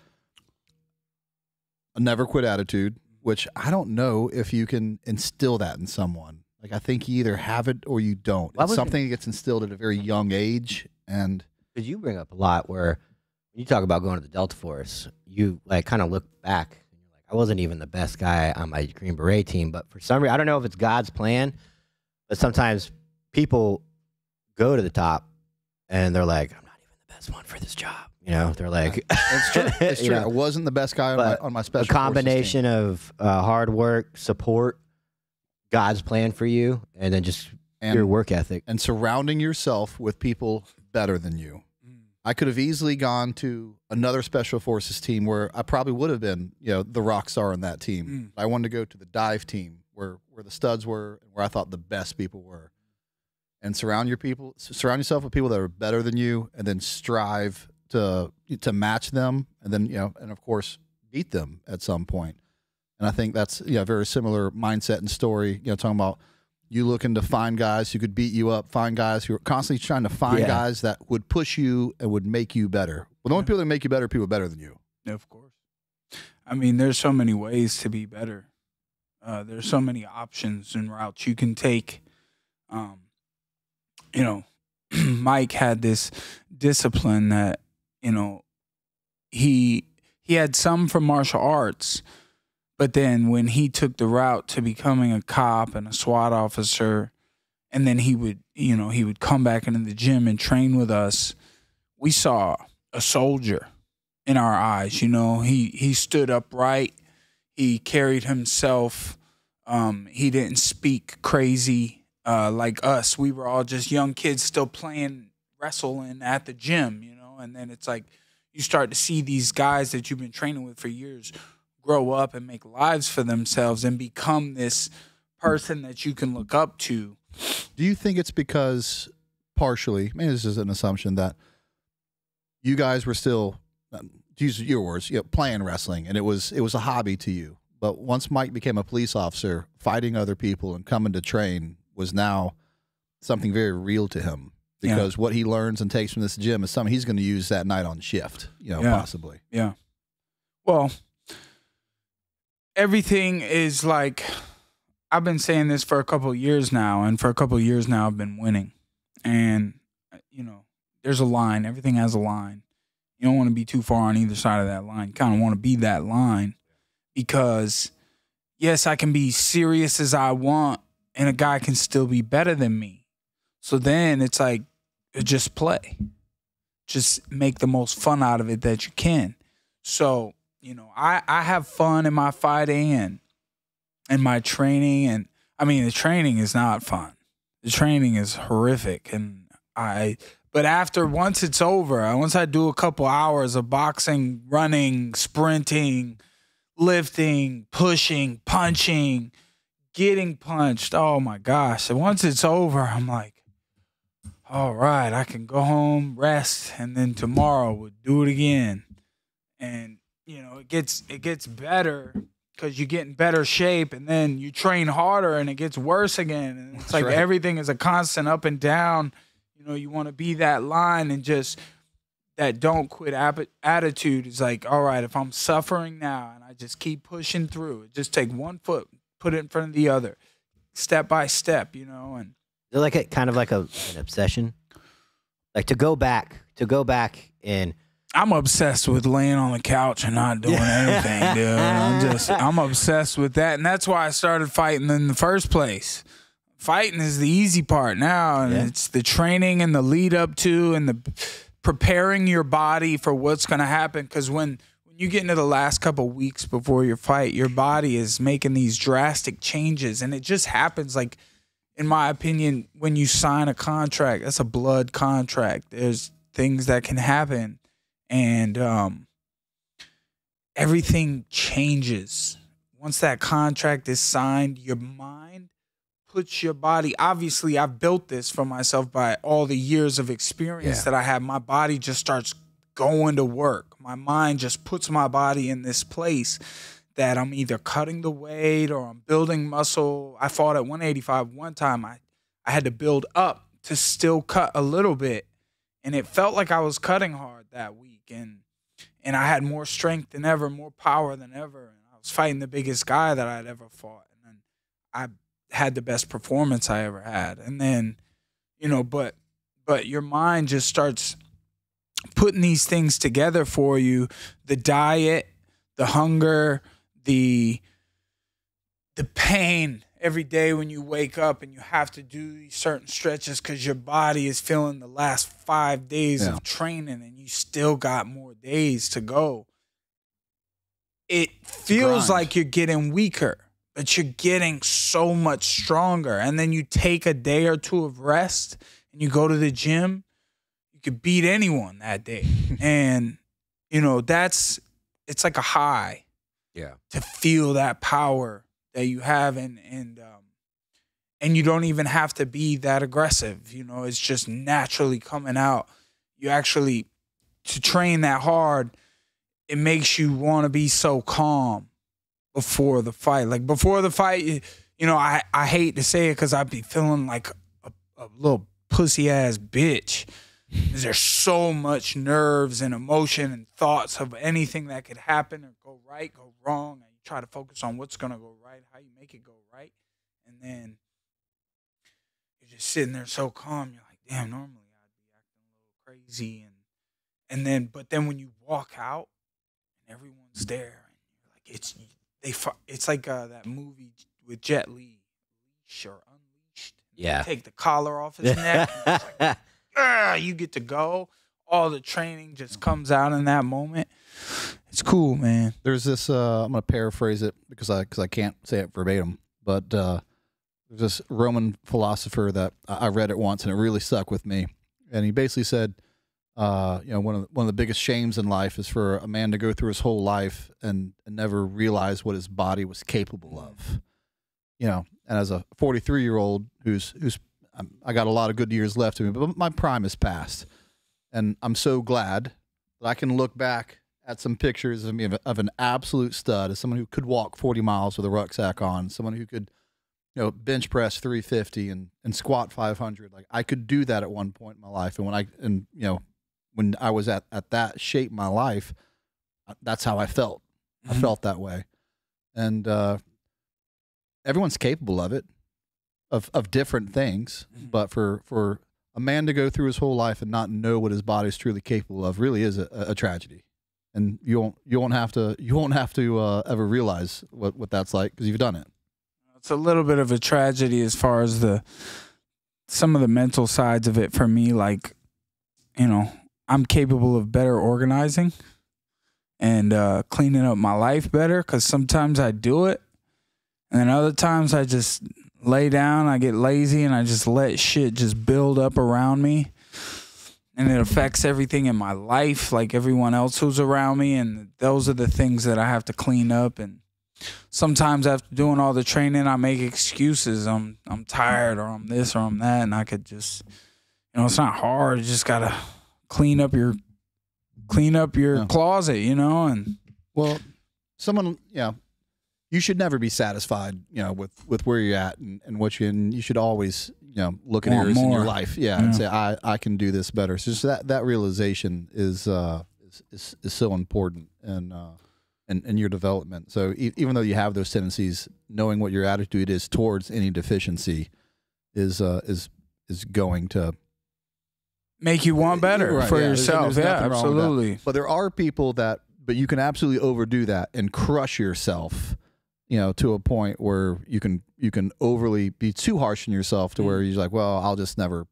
a never quit attitude, which I don't know if you can instill that in someone. Like, I think you either have it or you don't. It's something that gets instilled at a very young age. And because you bring up a lot where when you talk about going to the Delta Force, you like kind of look back and you're like, I wasn't even the best guy on my Green Beret team, but for some reason, I don't know if it's God's plan, but sometimes people go to the top and they're like, I'm not even the best one for this job. They're like, it's true. It's true. I wasn't the best guy on my special forces team. A combination of hard work, support, God's plan for you, and then just your work ethic. And surrounding yourself with people better than you. I could have easily gone to another special forces team where I probably would have been, the rock star on that team. I wanted to go to the dive team where the studs were, and where I thought the best people were. And surround yourself with people that are better than you, and then strive to match them, and then and of course beat them at some point. And I think that's a very similar mindset and story. Talking about you looking to find guys who could beat you up, find guys who are constantly trying to find guys that would push you and would make you better. Well, the only people that make you better are people better than you. Yeah, of course. I mean, there's so many ways to be better. There's so many options and routes you can take. Mike had this discipline that, he had some from martial arts, but then when he took the route to becoming a cop and a SWAT officer, and then he would come back into the gym and train with us, we saw a soldier in our eyes. He stood upright. He carried himself. He didn't speak crazy like us. We were all just young kids still playing wrestling at the gym, and then it's like you start to see these guys that you've been training with for years grow up and make lives for themselves and become this person that you can look up to. Do you think it's because partially, maybe this is an assumption, that you guys were still, to use your words, playing wrestling, and it was a hobby to you. But once Mike became a police officer, fighting other people and coming to train was now something very real to him, because what he learns and takes from this gym is something he's going to use that night on shift, possibly. Yeah. Well, everything is like, I've been saying this for a couple of years now, and for a couple of years now I've been winning. And, there's a line. Everything has a line. You don't want to be too far on either side of that line. You kind of want to be that line, because, yes, I can be serious as I want, and a guy can still be better than me. So then it's like, just play. Just make the most fun out of it that you can. So, I have fun in my fighting and my training. And I mean, the training is not fun. The training is horrific. But once it's over, once I do a couple hours of boxing, running, sprinting, lifting, pushing, punching, getting punched, oh my gosh. And once it's over, I'm like, all right, I can go home, rest, and then tomorrow we'll do it again. And it gets better because you get in better shape, and then you train harder and it gets worse again. And it's like everything is a constant up and down. You want to be that line, and just that don't quit attitude is like, all right, if I'm suffering now and I just keep pushing through, just take one foot, put it in front of the other, step by step, you know. And they're like kind of like an obsession, like to go back and. I'm obsessed with laying on the couch and not doing anything, dude. I'm obsessed with that, and that's why I started fighting in the first place. Fighting is the easy part now, and it's the training and the lead up to and the preparing your body for what's going to happen. Because when you get into the last couple of weeks before your fight, your body is making these drastic changes, and it just happens. Like, in my opinion, when you sign a contract, that's a blood contract. There's things that can happen. And everything changes. Once that contract is signed, your mind puts your body. Obviously, I've built this for myself by all the years of experience that I have. My body just starts going to work. My mind just puts my body in this place that I'm either cutting the weight or I'm building muscle. I fought at 185 one time. I had to build up to still cut a little bit. And it felt like I was cutting hard that week. And I had more strength than ever, more power than ever. And I was fighting the biggest guy that I'd ever fought. And then I had the best performance I ever had. And then, you know, but your mind just starts putting these things together for you. The diet, the hunger, the pain every day when you wake up and you have to do these certain stretches because your body is feeling the last 5 days of training and you still got more days to go. It feels like you're getting weaker, but you're getting so much stronger. And then you take a day or two of rest and you go to the gym, you could beat anyone that day. And, you know, it's like a high to feel that power that you have, and you don't even have to be that aggressive. You know, it's just naturally coming out. You actually, to train that hard, it makes you want to be so calm before the fight. Like before the fight, you know, I hate to say it because I'd be feeling like a little pussy ass bitch. There's so much nerves and emotion and thoughts of anything that could happen or go right, go wrong. And you try to focus on what's going to go right, how you make it go right. And then you're just sitting there so calm. You're like, damn, normally I'd be acting a little crazy. But then when you walk out and everyone's there, and you're like, it's like that movie with Jet Li, Leash or Unleashed. Yeah. You take the collar off his neck. And it's like, you get to go. All the training just comes out in that moment. It's cool, man. There's this. I'm gonna paraphrase it because I can't say it verbatim. But there's this Roman philosopher that I read it once and it really stuck with me. And he basically said, you know, one of the biggest shames in life is for a man to go through his whole life and never realize what his body was capable of. You know, and as a 43-year-old who's I got a lot of good years left of me, but my prime is past. And I'm so glad that I can look back at some pictures of me of an absolute stud, as someone who could walk 40 miles with a rucksack on, someone who could, you know, bench press 350 and squat 500. Like I could do that at one point in my life. And when I was at that shape in my life, that's how I felt. I felt that way. And everyone's capable of it. Of different things, but for a man to go through his whole life and not know what his body's truly capable of really is a tragedy, and you won't have to ever realize what that's like because you've done it. It's a little bit of a tragedy as far as some of the mental sides of it for me. Like, you know, I'm capable of better organizing and cleaning up my life better because sometimes I do it, and then other times I just lay down, I get lazy, and I just let shit just build up around me. And it affects everything in my life, like everyone else who's around me. And those are the things that I have to clean up. And sometimes after doing all the training, I make excuses. I'm tired, or I'm this, or I'm that. And I could just, you know, it's not hard. You just got to clean up your closet, you know? And well, you should never be satisfied, you know, with where you're at and what you should always, look at areas in your life, and say I can do this better. So just that realization is so important in your development. So even though you have those tendencies, knowing what your attitude is towards any deficiency is going to make you want better for yourself. There's absolutely. But there are people but you can absolutely overdo that and crush yourself, to a point where you can overly be too harsh on yourself to where you're like, well, I'll just never,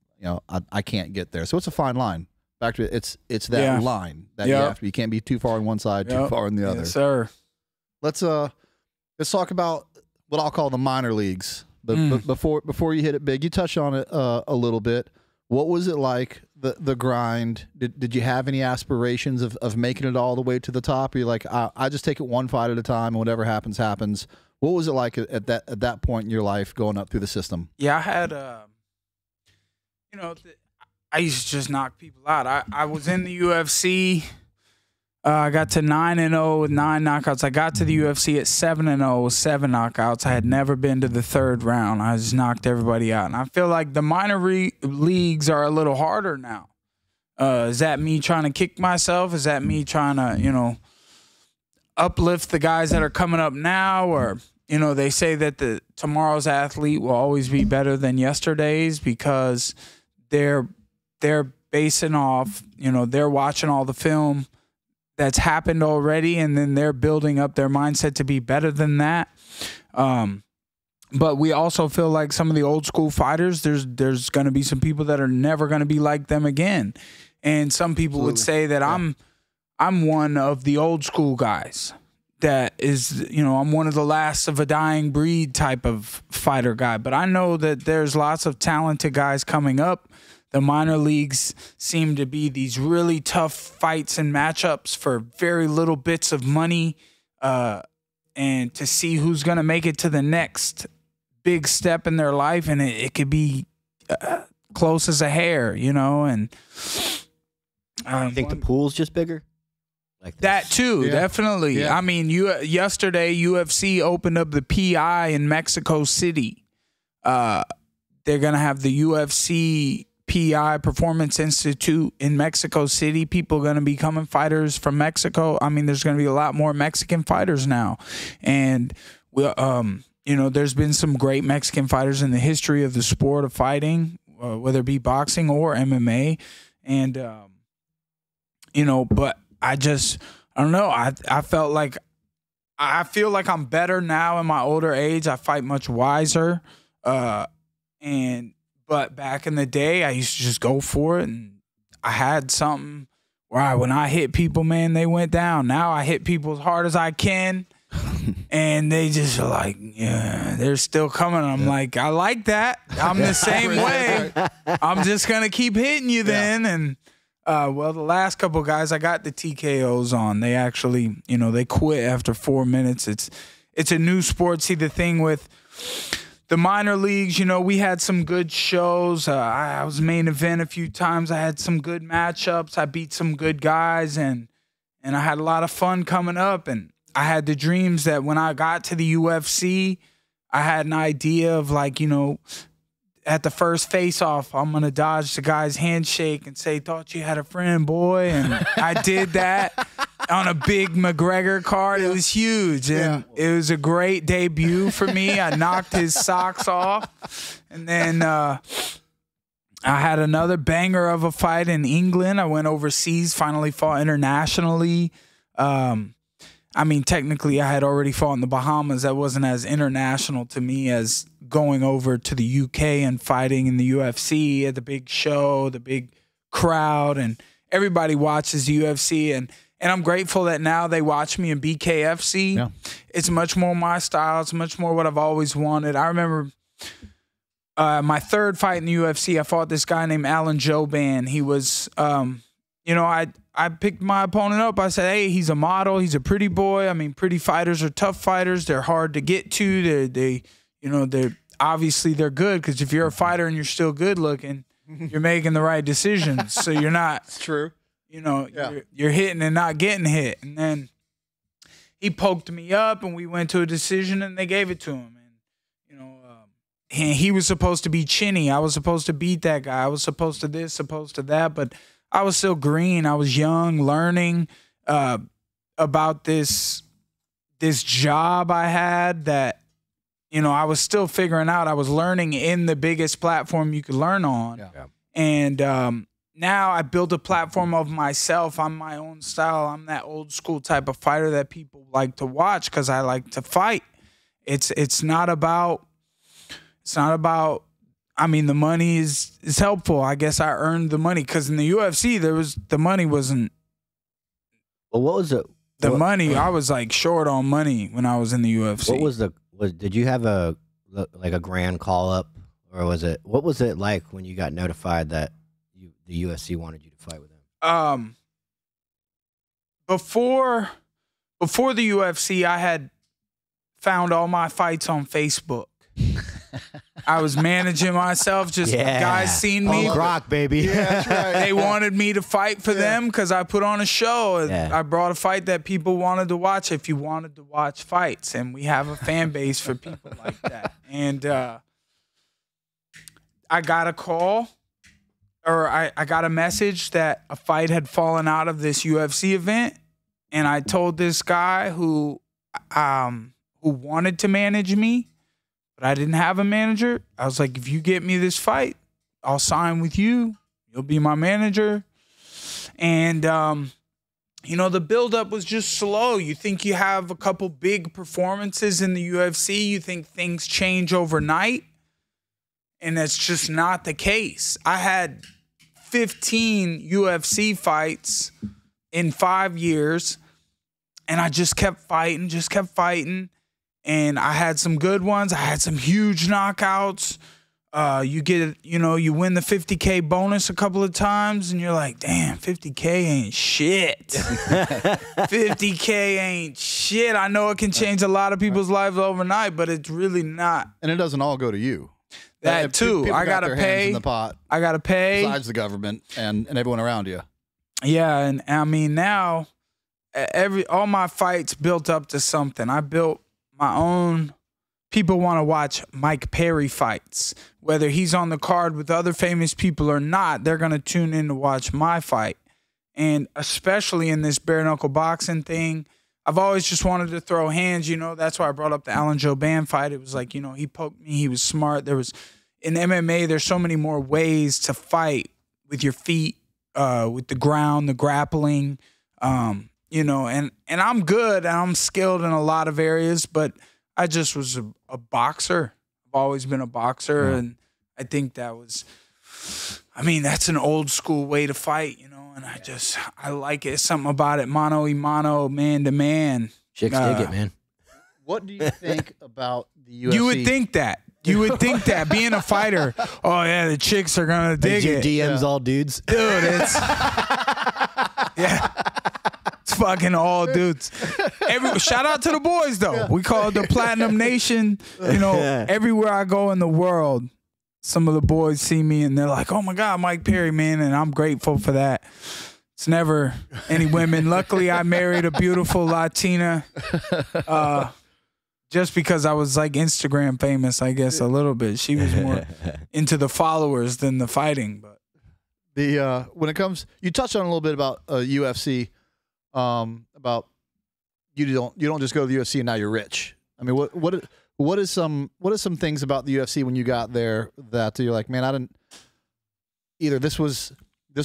I can't get there. So it's a fine line. Back to it's that line that you can't be too far on one side, too far on the other. Yes, sir. Let's talk about what I'll call the minor leagues. But before you hit it big, you touched on it a little bit. What was it like, the grind? Did you have any aspirations of making it all the way to the top? Or you're like, I just take it one fight at a time, and whatever happens, happens. What was it like at that point in your life going up through the system? Yeah, I had, I used to just knock people out. I was in the UFC. I got to 9-0 with 9 knockouts. I got to the UFC at 7-0 with 7 knockouts. I had never been to the 3rd round. I just knocked everybody out. And I feel like the minor leagues are a little harder now. Is that me trying to kick myself? Is that me trying to, uplift the guys that are coming up now? Or, they say that tomorrow's athlete will always be better than yesterday's because they're basing off, they're watching all the film that's happened already, and then they're building up their mindset to be better than that. But we also feel like some of the old school fighters, there's going to be some people that are never going to be like them again. And some people would say that I'm one of the old school guys. That is, I'm one of the last of a dying breed type of fighter guy. But I know that there's lots of talented guys coming up. The minor leagues seem to be these really tough fights and matchups for very little bits of money, and to see who's going to make it to the next big step in their life. And it could be close as a hair, and I think the pool's just bigger. Like that too, definitely. Yeah. I mean, yesterday UFC opened up the PI in Mexico City. They're going to have the UFC PI Performance Institute in Mexico City. People are going to be becoming fighters from Mexico. I mean, there's going to be a lot more Mexican fighters now. And there's been some great Mexican fighters in the history of the sport of fighting, whether it be boxing or MMA. And, but I don't know. I felt like, I feel like I'm better now in my older age. I fight much wiser. But back in the day, I used to just go for it, and I had something where when I hit people, man, they went down. Now I hit people as hard as I can, and they just are like, yeah, they're still coming. I'm like, I like that. I'm the same way. I'm just going to keep hitting you then. And, the last couple guys I got the TKOs on, they actually, they quit after 4 minutes. It's a new sport. See, the thing with the minor leagues, we had some good shows. I was main event a few times. I had some good matchups. I beat some good guys, and I had a lot of fun coming up. And I had the dreams that when I got to the UFC, I had an idea of at the first face-off, I'm going to dodge the guy's handshake and say, thought you had a friend, boy. And I did that on a big McGregor card. It was huge. And it was a great debut for me. I knocked his socks off. And then I had another banger of a fight in England. I went overseas, finally fought internationally. I mean, technically, I had already fought in the Bahamas. That wasn't as international to me as going over to the UK and fighting in the UFC at the big show, the big crowd, and everybody watches the UFC. And I'm grateful that now they watch me in BKFC. Yeah. It's much more my style. It's much more what I've always wanted. I remember my 3rd fight in the UFC, I fought this guy named Alan Jouban. He was, I picked my opponent up. I said, hey, he's a model. He's a pretty boy. I mean, pretty fighters are tough fighters. They're hard to get to. They're obviously they're good, because if you're a fighter and you're still good looking, you're making the right decisions. So you're not. It's true. You're hitting and not getting hit. And then he poked me up, and we went to a decision, and they gave it to him. And he was supposed to be chinny. I was supposed to beat that guy. I was supposed to this, supposed to that, but I was still green. I was young, learning about this job I had that, you know, I was still figuring out. I was learning in the biggest platform you could learn on. Yeah. And now I built a platform of myself. I'm my own style. I'm that old school type of fighter that people like to watch because I like to fight. It's not about I mean, the money is helpful. I guess I earned the money because in the UFC the money wasn't. Well, what was it? The money, I was like short on money when I was in the UFC. Did you have a grand call up, or what was it like when you got notified that the UFC wanted you to fight with them? Before the UFC, I had found all my fights on Facebook. I was managing myself, just guys seen me. Rock, baby. Yeah, that's right. They wanted me to fight for them because I put on a show. Yeah. I brought a fight that people wanted to watch if you wanted to watch fights. And we have a fan base for people like that. And I got a call, or I got a message that a fight had fallen out of this UFC event. And I told this guy who wanted to manage me, but I didn't have a manager. I was like, if you get me this fight, I'll sign with you. You'll be my manager. And, you know, the buildup was just slow. You think you have a couple big performances in the UFC. You think things change overnight. And that's just not the case. I had 15 UFC fights in 5 years. And I just kept fighting. And I had some good ones. I had some huge knockouts. You win the 50K bonus a couple of times, and you're like, damn, 50K ain't shit. 50K ain't shit. I know it can change a lot of people's lives overnight, but it's really not. And it doesn't all go to you. That too. I gotta pay. In the pot. I gotta pay. Besides the government and everyone around you. Yeah, and I mean now, all my fights built up to something. I built my own. People want to watch Mike Perry fights. Whether he's on the card with other famous people or not, they're going to tune in to watch my fight. And especially in this bare knuckle boxing thing, I've always just wanted to throw hands, you know. That's why I brought up the Alan Jouban fight. It was like, you know, he poked me. He was smart. In MMA, there's so many more ways to fight with your feet, with the ground, the grappling, you know, and I'm good and I'm skilled in a lot of areas, but I just was a boxer. I've always been a boxer, and I think that's an old school way to fight, you know, and I like it. Something about it, mano a mano, man to man. Chicks dig it, man. What do you think about the UFC? You would think that. Being a fighter, oh yeah, the chicks are gonna dig it. DMs all dudes, dude. It's It's fucking all dudes. Shout out to the boys though. We call it the Platinum Nation. You know, everywhere I go in the world, some of the boys see me and they're like, "Oh my God, Mike Perry, man!" And I'm grateful for that. It's never any women. Luckily, I married a beautiful Latina. Just because I was like Instagram famous, I guess a little bit. She was more into the followers than the fighting. But when it comes, you touched on a little bit about UFC, about you don't just go to the UFC and now you're rich. I mean, what is some things about the UFC when you got there that you're like, man, I didn't either. This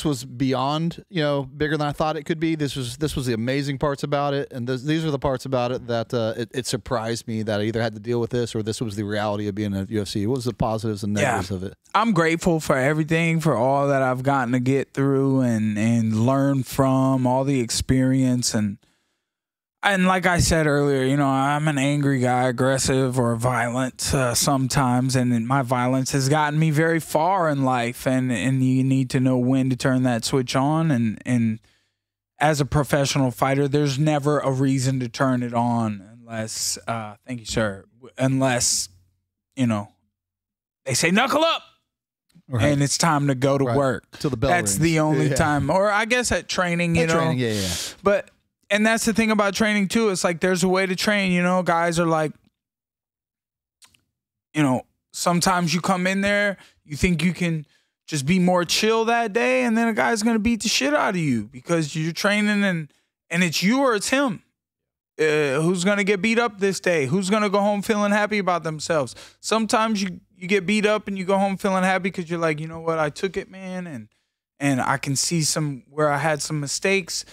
was beyond, you know, bigger than I thought it could be. This was the amazing parts about it, and these are the parts about it that it surprised me that I either had to deal with this or this was the reality of being at UFC. What was the positives and negatives of it? I'm grateful for everything, for all that I've gotten to get through and learn from, all the experience, and like I said earlier, you know, I'm an angry guy, aggressive or violent sometimes, and my violence has gotten me very far in life, and you need to know when to turn that switch on, and as a professional fighter, there's never a reason to turn it on unless, thank you, sir, unless, you know, they say knuckle up. Right. And it's time to go to work. Till the bell That's rings. The only time, or I guess at training, you know. Training, yeah. But and that's the thing about training too. It's like there's a way to train. You know, guys are like, you know, sometimes you come in there, you think you can just be more chill that day, and then a guy's going to beat the shit out of you because you're training and it's you or it's him. Who's going to get beat up this day? Who's going to go home feeling happy about themselves? Sometimes you get beat up and you go home feeling happy because you're like, you know what, I took it, man, and I can see where I had some mistakes,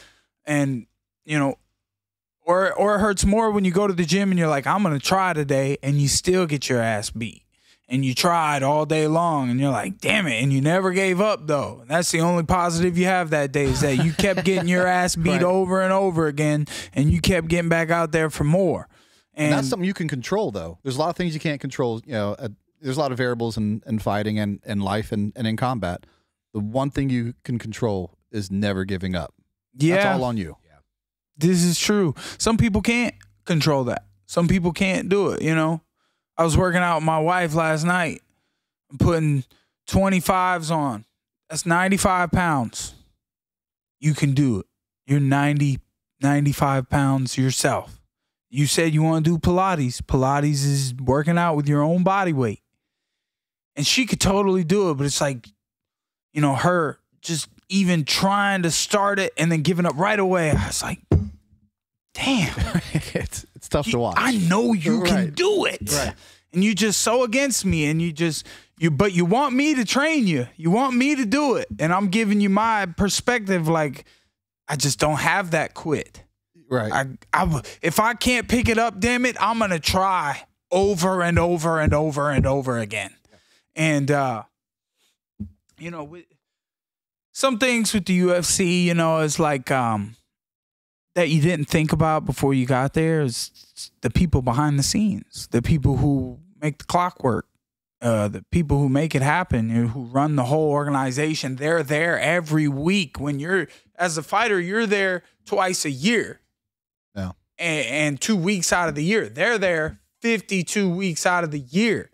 and, you know, or it hurts more when you go to the gym and you're like, I'm going to try today, and you still get your ass beat. And you tried all day long, and you're like, damn it, and you never gave up, though. And that's the only positive you have that day, is that you kept getting your ass beat over and over again, and you kept getting back out there for more. And that's something you can control, though. There's a lot of things you can't control. You know, there's a lot of variables in fighting and in life and in combat. The one thing you can control is never giving up. Yeah. That's all on you. Yeah. This is true. Some people can't control that. Some people can't do it, you know. I was working out with my wife last night. I'm putting 25s on. That's 95 pounds. You can do it. You're 95 pounds yourself. You said you want to do Pilates. Pilates is working out with your own body weight. And she could totally do it, but it's like, you know, her just even trying to start it and then giving up right away. I was like, damn. It's tough to watch. I know you can do it. Right. And you just so against me, and but you want me to train you. You want me to do it. And I'm giving you my perspective, like, I just don't have that quit. Right. If I can't pick it up, damn it, I'm going to try over and over and over and over again. And, you know, some things with the UFC, you know, is like, that you didn't think about before you got there is the people behind the scenes, the people who make the clock work, the people who make it happen, who run the whole organization. They're there every week. When you're, as a fighter, you're there twice a year. Yeah. And 2 weeks out of the year. They're there 52 weeks out of the year,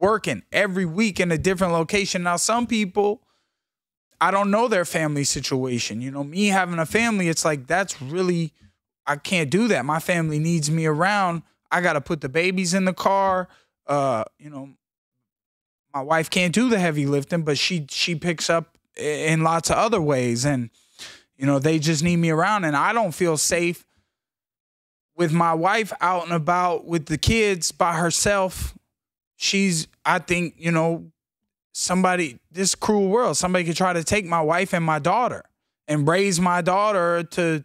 working every week in a different location. Now, some people, I don't know their family situation. You know, me having a family, it's like, that's really, I can't do that. My family needs me around. I got to put the babies in the car. You know, my wife can't do the heavy lifting, but she picks up in lots of other ways. And, you know, they just need me around. And I don't feel safe with my wife out and about with the kids by herself. I think, you know, this cruel world, somebody could try to take my wife and my daughter and raise my daughter to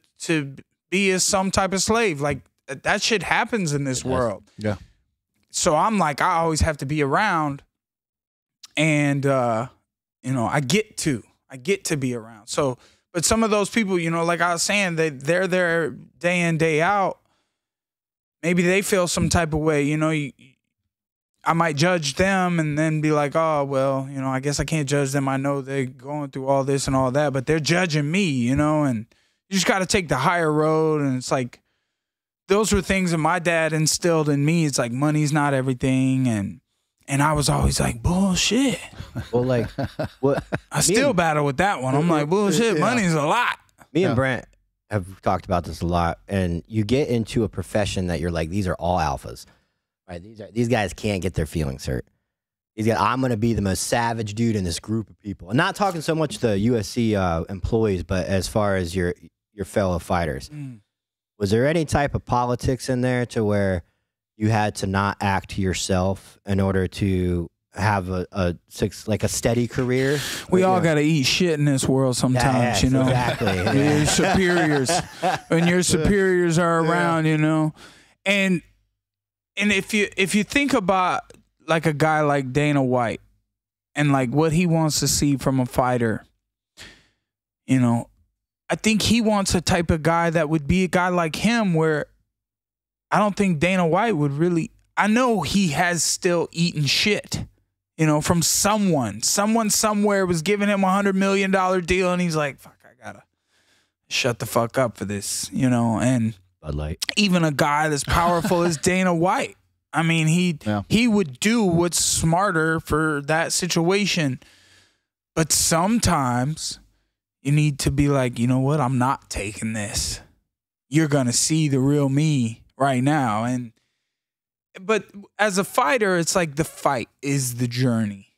be as some type of slave. Like, that shit happens in this world. Yeah. So I'm like, I always have to be around, and, you know, I get to be around. So, but some of those people, you know, like I was saying, they're there day in, day out. Maybe they feel some type of way, you know, I might judge them and then be like, oh, well, you know, I guess I can't judge them. I know they're going through all this and all that, but they're judging me, you know, and you just got to take the higher road. And it's like, those were things that my dad instilled in me. It's like, money's not everything. And I was always like, bullshit. Well, like, what? I still battle with that one. I'm like, bullshit, money's a lot. Me and Brent have talked about this a lot. And you get into a profession that you're like, these are all alphas. Right, these guys can't get their feelings hurt. I'm going to be the most savage dude in this group of people. I'm not talking so much the USC employees, but as far as your fellow fighters. Was there any type of politics in there to where you had to not act yourself in order to have a steady career? We all got to eat shit in this world sometimes, you know. Exactly. Your superiors, when your superiors are around, you know, and if you think about like a guy like Dana White and like what he wants to see from a fighter, you know, I think he wants a type of guy that would be a guy like him, where I don't think Dana White would really, I know he has still eaten shit, you know, from someone somewhere was giving him $100 million deal, and he's like, fuck, I gotta shut the fuck up for this, you know. And Bud Light. Even a guy as powerful as Dana White, I mean, he would do what's smarter for that situation. But sometimes you need to be like, you know what? I'm not taking this. You're going to see the real me right now. And but as a fighter, it's like the fight is the journey.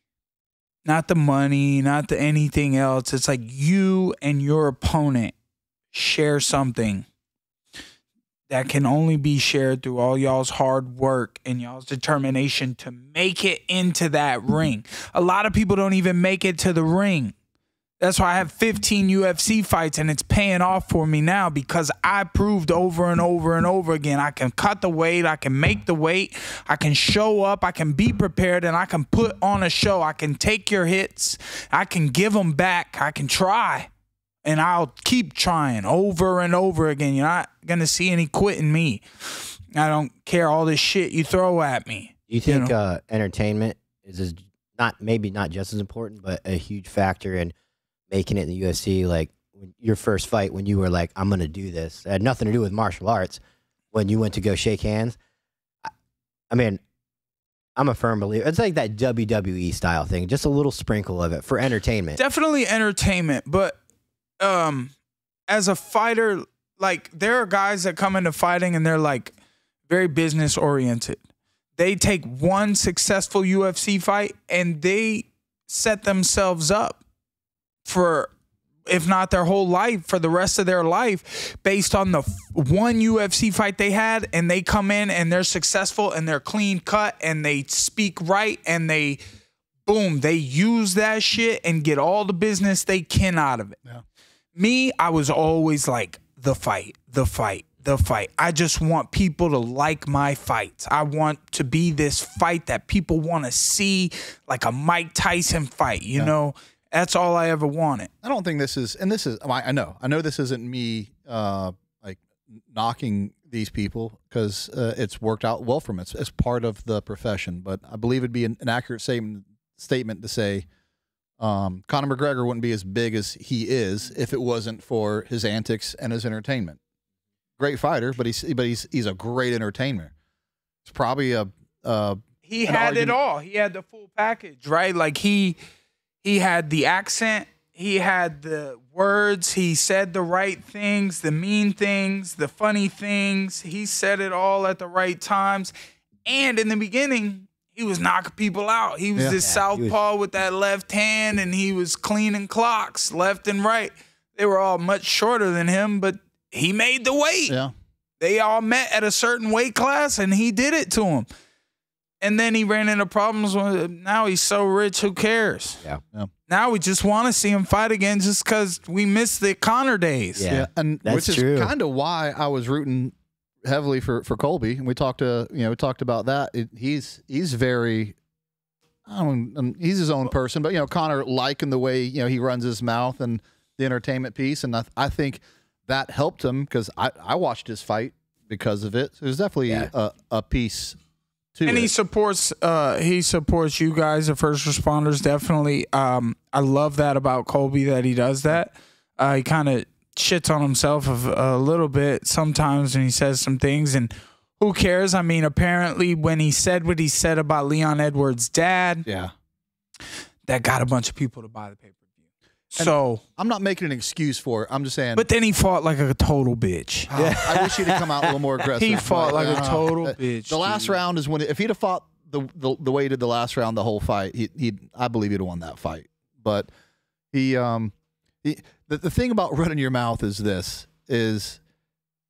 Not the money, not the anything else. It's like you and your opponent share something that can only be shared through all y'all's hard work and y'all's determination to make it into that ring. A lot of people don't even make it to the ring. That's why I have 15 UFC fights, and it's paying off for me now because I proved over and over and over again I can cut the weight, I can make the weight, I can show up, I can be prepared, and I can put on a show. I can take your hits, I can give them back, I can try, and I'll keep trying over and over again. You're not going to see any quitting me. I don't care all this shit you throw at me. You think entertainment is maybe not just as important, but a huge factor in making it in the UFC? Like your first fight, when you were like, I'm going to do this, it had nothing to do with martial arts. When you went to go shake hands, I mean, I'm a firm believer. It's like that WWE style thing, just a little sprinkle of it for entertainment. Definitely entertainment. But as a fighter, like there are guys that come into fighting and they're like very business oriented. They take one successful UFC fight and they set themselves up for, if not their whole life, for the rest of their life based on the one UFC fight they had, and they come in and they're successful and they're clean cut and they speak right and they, boom, they use that shit and get all the business they can out of it. Yeah. Me, I was always like the fight, the fight, the fight. I just want people to like my fights. I want to be this fight that people want to see, like a Mike Tyson fight, you know? That's all I ever wanted. I don't think this is, and this is, I know this isn't me like knocking these people because it's worked out well for them. It's part of the profession, but I believe it'd be an accurate statement to say Conor McGregor wouldn't be as big as he is if it wasn't for his antics and his entertainment. Great fighter, but he's a great entertainer. It's probably he had it all. He had the full package, right? Like he had the accent, he had the words, he said the right things, the mean things, the funny things. He said it all at the right times. And in the beginning, he was knocking people out. He was this southpaw with that left hand, and he was cleaning clocks left and right. They were all much shorter than him, but he made the weight. Yeah. They all met at a certain weight class, and he did it to them. And then he ran into problems. Now he's so rich, who cares? Yeah. Now we just want to see him fight again just because we missed the Conor days. Yeah, and which is kind of why I was rooting heavily for Colby. And we talked about that. He's very, he's his own person, but Conor liking the way he runs his mouth and the entertainment piece, and I think that helped him because I watched his fight because of it. So there's definitely a piece. And he supports you guys, the first responders, definitely. I love that about Colby, that he does that. He kind of shits on himself a little bit sometimes when he says some things, and who cares? I mean, apparently when he said what he said about Leon Edwards' dad, that got a bunch of people to buy the pay-per-view. So I'm not making an excuse for it. I'm just saying. But then he fought like a total bitch. I wish he'd have come out a little more aggressive. He fought like a total bitch. The last round is when if he'd have fought the way he did the last round, the whole fight, I believe he'd have won that fight. But the thing about running your mouth is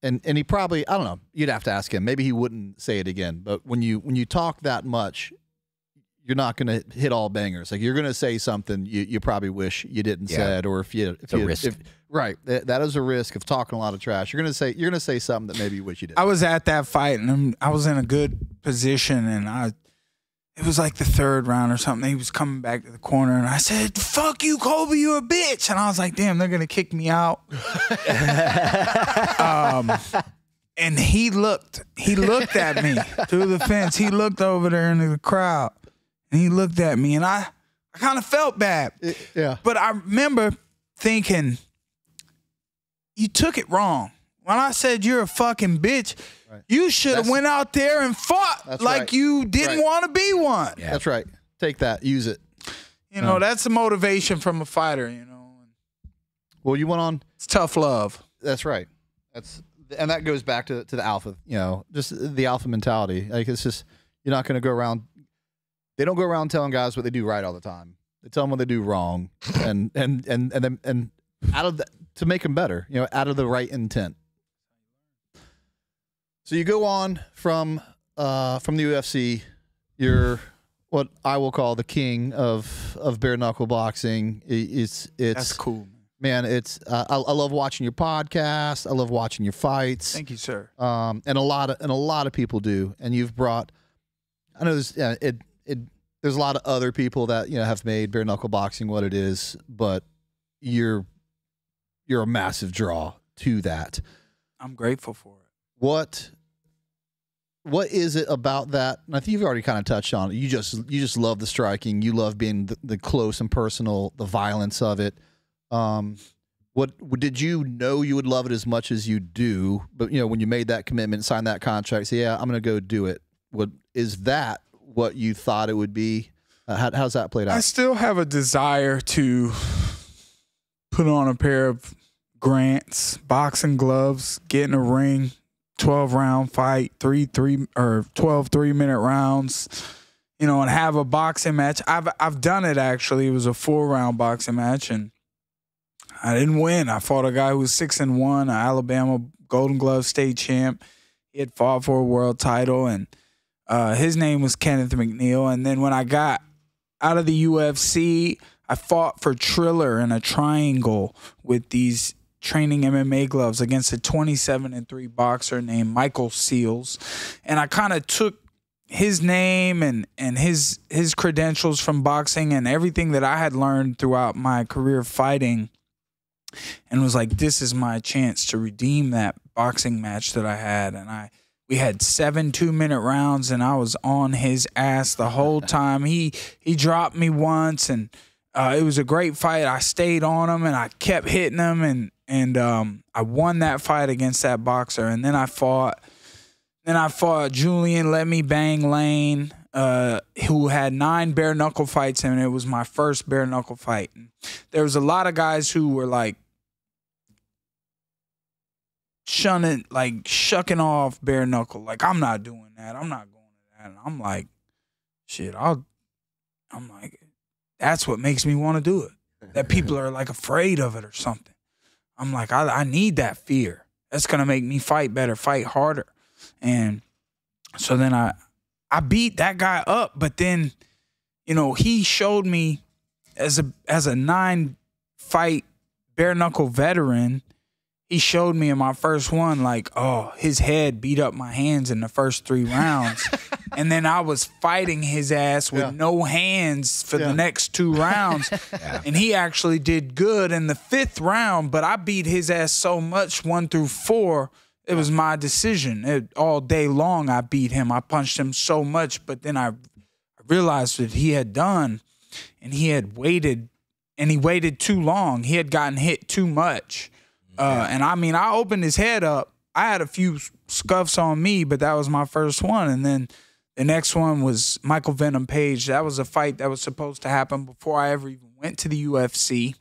and he probably, I don't know, you'd have to ask him. Maybe he wouldn't say it again. But when you talk that much, you're not going to hit all bangers. Like you're going to say something you probably wish you didn't said, or right. That is a risk of talking a lot of trash. You're going to say something that maybe you wish you didn't. I was at that fight and I was in a good position, and it was like the third round or something. He was coming back to the corner, and I said, "Fuck you, Colby, you're a bitch." And I was like, "Damn, they're going to kick me out." And he looked at me through the fence. He looked over there into the crowd. And he looked at me, and I kind of felt bad. But I remember thinking, you took it wrong. When I said you're a fucking bitch, you should have went out there and fought like you didn't want to be one. Yeah. That's right. Take that. Use it. That's a motivation from a fighter, Well, you went on. It's tough love. That's right. and that goes back to the alpha, just the alpha mentality. Like, it's just, you're not going to go around. They don't go around telling guys what they do right all the time. They tell them what they do wrong, and out of to make them better, out of the right intent. So you go on from the UFC. You're what I will call the king of bare knuckle boxing. It's that's cool, man. It's I love watching your podcast. I love watching your fights. Thank you, sir. And a lot of people do. And you've brought. I know there's there's a lot of other people that have made bare knuckle boxing what it is, but you're a massive draw to that. I'm grateful for it. What is it about that? And I think you've already kind of touched on it. You just love the striking. You love being the close and personal, the violence of it. What did you know you would love it as much as you do? But when you made that commitment, signed that contract, say, yeah, I'm going to go do it. What is that? What you thought it would be? How's that played out? I still have a desire to put on a pair of Grant's boxing gloves, get in a ring, 12-round fight, 12 3-minute rounds, and have a boxing match. I've done it actually. It was a 4-round boxing match, and I didn't win. I fought a guy who was 6-1, an Alabama Golden Glove state champ. He had fought for a world title, and his name was Kenneth McNeil. And then when I got out of the UFC, I fought for Triller in a triangle with these training MMA gloves against a 27-3 boxer named Michael Seals. And I kind of took his name and his credentials from boxing and everything that I had learned throughout my career fighting, and was like, this is my chance to redeem that boxing match that I had. And we had 7 2-minute rounds, and I was on his ass the whole time. He dropped me once, and it was a great fight. I stayed on him, and I kept hitting him, and I won that fight against that boxer. And then I fought Julian Let Me Bang Lane, who had 9 bare knuckle fights, and it was my first bare knuckle fight. And there was a lot of guys who were like shucking off bare knuckle. Like, I'm not doing that. I'm not going to that. And I'm like, shit, I'm like, that's what makes me want to do it. That people are like afraid of it or something. I'm like, I need that fear. That's going to make me fight better, fight harder. And so then I beat that guy up, but then, he showed me as a 9-fight bare knuckle veteran, he showed me in my first one, like, oh, his head beat up my hands in the first 3 rounds. And then I was fighting his ass with no hands for the next 2 rounds. And he actually did good in the 5th round, but I beat his ass so much 1 through 4, it was my decision. All day long I beat him. I punched him so much, but then I realized that he had done, and he had waited, and he waited too long. He had gotten hit too much. And I mean, I opened his head up. I had a few scuffs on me, but that was my first one. And then the next one was Michael Venom Page. That was a fight that was supposed to happen before I ever even went to the UFC.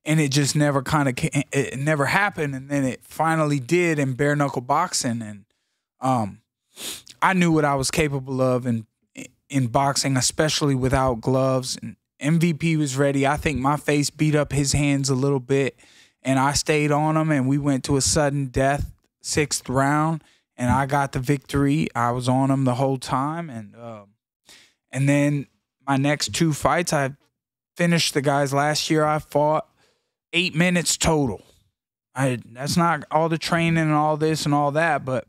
And it just never it never happened. And then it finally did in bare knuckle boxing. And I knew what I was capable of in boxing, especially without gloves. And MVP was ready. I think my face beat up his hands a little bit. And I stayed on him, and we went to a sudden death, 6th round, and I got the victory. I was on him the whole time, and then my next 2 fights, I finished the guys last year. I fought 8 minutes total. That's not all the training and all this and all that, but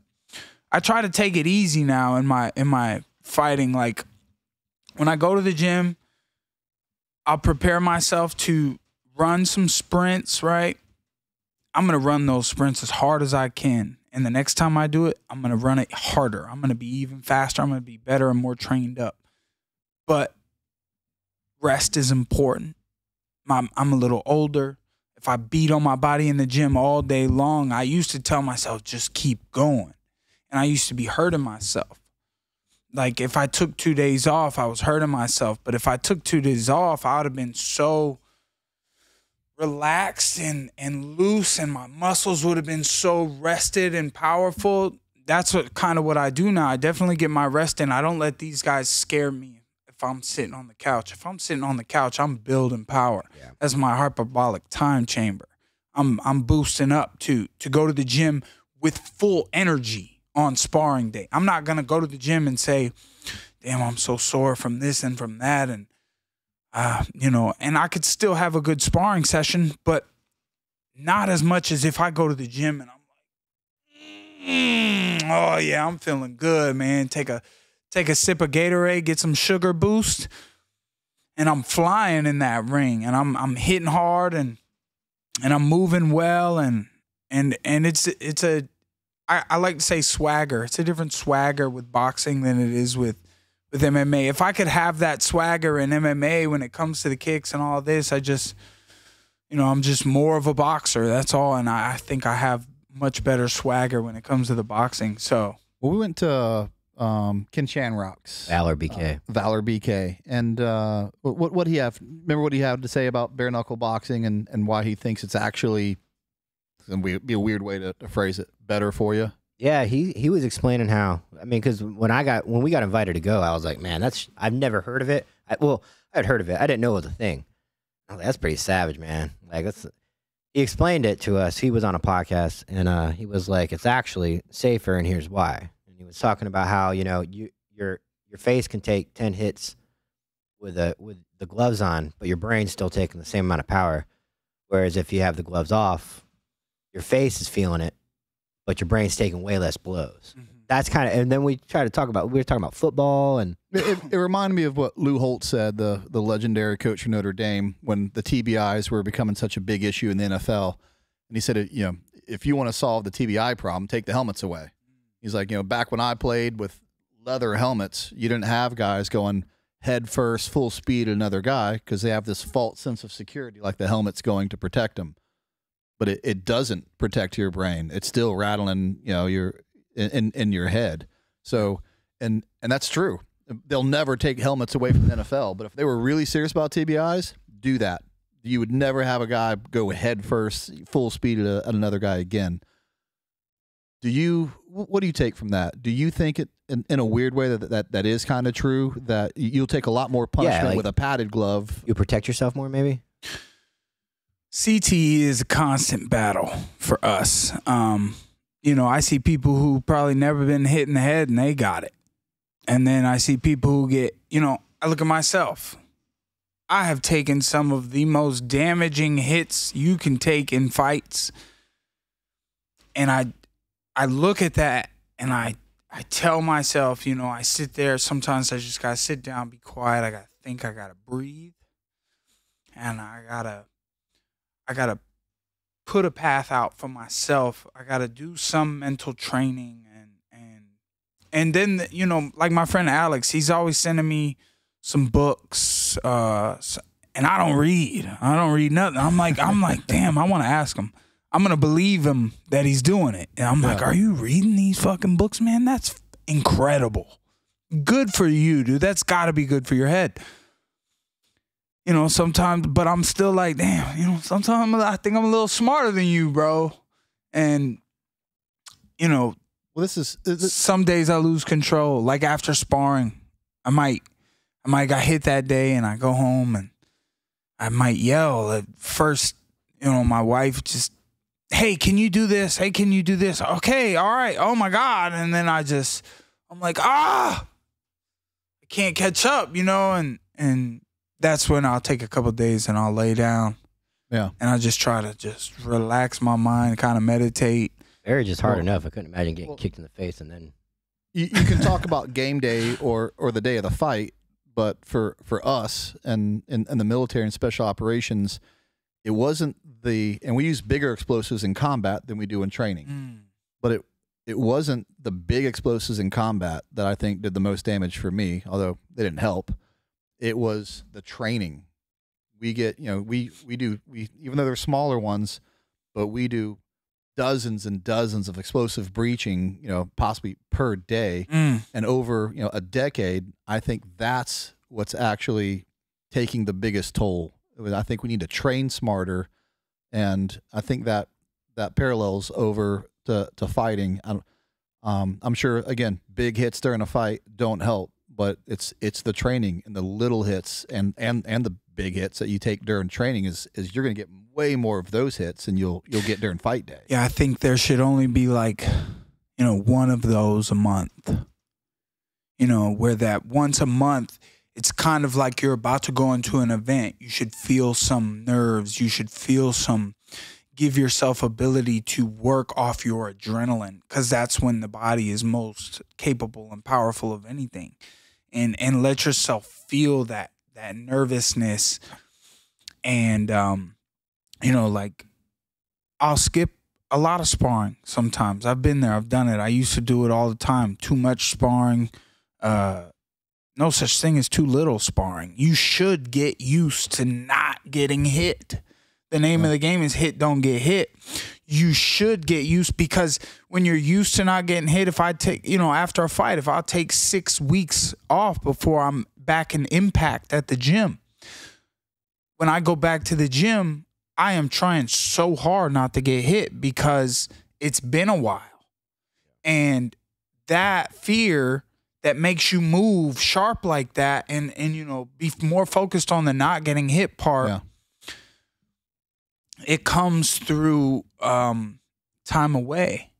I try to take it easy now in my fighting. Like, when I go to the gym, I'll prepare myself to run some sprints, right? I'm going to run those sprints as hard as I can. And the next time I do it, I'm going to run it harder. I'm going to be even faster. I'm going to be better and more trained up. But rest is important. I'm a little older. If I beat on my body in the gym all day long, I used to tell myself, just keep going. And I used to be hurting myself. Like, if I took 2 days off, I was hurting myself. But if I took 2 days off, I would have been so relaxed and loose, and my muscles would have been so rested and powerful. That's what I do now. I definitely get my rest in. I don't let these guys scare me if I'm sitting on the couch. If I'm sitting on the couch, I'm building power. Yeah. That's my hyperbolic time chamber. I'm boosting up to go to the gym with full energy on sparring day. I'm not gonna go to the gym and say, damn, I'm so sore from this and from that, and and I could still have a good sparring session, but not as much as if I go to the gym and I'm like, oh yeah, I'm feeling good, man. Take a sip of Gatorade, get some sugar boost, and I'm flying in that ring, and I'm hitting hard, and I'm moving well, and I like to say swagger. It's a different swagger with boxing than it is with MMA. If I could have that swagger in MMA when it comes to the kicks and all this, I'm just more of a boxer. That's all. And I think I have much better swagger when it comes to the boxing. So, well, we went to Ken Shamrock's Valor BK. Valor BK. And what he have? Remember what he had to say about bare knuckle boxing and why he thinks it's actually, it'd be a weird way to phrase it, better for you? Yeah, he was explaining how. I mean, because when we got invited to go, I was like, man, I've never heard of it. I'd heard of it. I didn't know it was a thing. I was like, that's pretty savage, man. Like, he explained it to us. He was on a podcast, and he was like, it's actually safer, and here's why. And he was talking about how your face can take 10 hits with the gloves on, but your brain's still taking the same amount of power. Whereas if you have the gloves off, your face is feeling it, but your brain's taking way less blows. Mm-hmm. That's kind of, and then we were talking about football, and it reminded me of what Lou Holtz said, the legendary coach for Notre Dame, when the TBIs were becoming such a big issue in the NFL. And he said, if you want to solve the TBI problem, take the helmets away. He's like, back when I played with leather helmets, you didn't have guys going head first, full speed at another guy because they have this false sense of security, like the helmet's going to protect them. But it doesn't protect your brain. It's still rattling, your in your head. So, and that's true. They'll never take helmets away from the NFL. But if they were really serious about TBIs, do that. You would never have a guy go head first, full speed at another guy again. What do you take from that? Do you think it, in a weird way, that is kind of true, that you'll take a lot more punishment with a padded glove? You protect yourself more, maybe? CTE is a constant battle for us. I see people who probably never been hit in the head and they got it. And then I see people who get, I look at myself. I have taken some of the most damaging hits you can take in fights. And I look at that and I tell myself, I sit there. Sometimes I just got to sit down, be quiet. I got to think, I got to breathe. And I got to put a path out for myself. I got to do some mental training. And then, like my friend Alex, he's always sending me some books. And I don't read nothing. I'm like, damn, I want to ask him. I'm going to believe him that he's doing it. And I'm like, are you reading these fucking books, man? That's incredible. Good for you, dude. That's got to be good for your head. Sometimes, but I'm still like, damn, sometimes I think I'm a little smarter than you, bro. And, well, some days I lose control. Like after sparring, I might got hit that day and I go home and I might yell at first, my wife just, hey, can you do this? Hey, can you do this? Okay, all right. Oh my God. And then I'm like, I can't catch up, and that's when I'll take a couple of days and I'll lay down. Yeah. And I just try to just relax my mind, kind of meditate. Marriage is hard enough. I couldn't imagine getting kicked in the face and then. You can talk about game day or the day of the fight, but for us and in the military and special operations, it wasn't and we use bigger explosives in combat than we do in training. But it wasn't the big explosives in combat that I think did the most damage for me, although they didn't help. It was the training. We get, we even though they're smaller ones, but we do dozens and dozens of explosive breaching, possibly per day. And over, a decade, I think that's what's actually taking the biggest toll. I think we need to train smarter. And I think that parallels over to fighting. I'm sure, again, big hits during a fight don't help, but it's the training and the little hits and the big hits that you take during training is you're going to get way more of those hits than you'll get during fight day. Yeah, I think there should only be like, one of those a month. Where that once a month, it's kind of like you're about to go into an event. You should feel some nerves. You should feel give yourself ability to work off your adrenaline, because that's when the body is most capable and powerful of anything. And let yourself feel that nervousness. And, like I'll skip a lot of sparring sometimes. I've been there. I've done it. I used to do it all the time. Too much sparring. No such thing as too little sparring. You should get used to not getting hit. The name of the game is hit, don't get hit. You should get used, because when you're used to not getting hit, if I take, after a fight, if I'll take 6 weeks off before I'm back in impact at the gym, when I go back to the gym, I am trying so hard not to get hit because it's been a while. And that fear that makes you move sharp like that and be more focused on the not getting hit part, it comes through time away.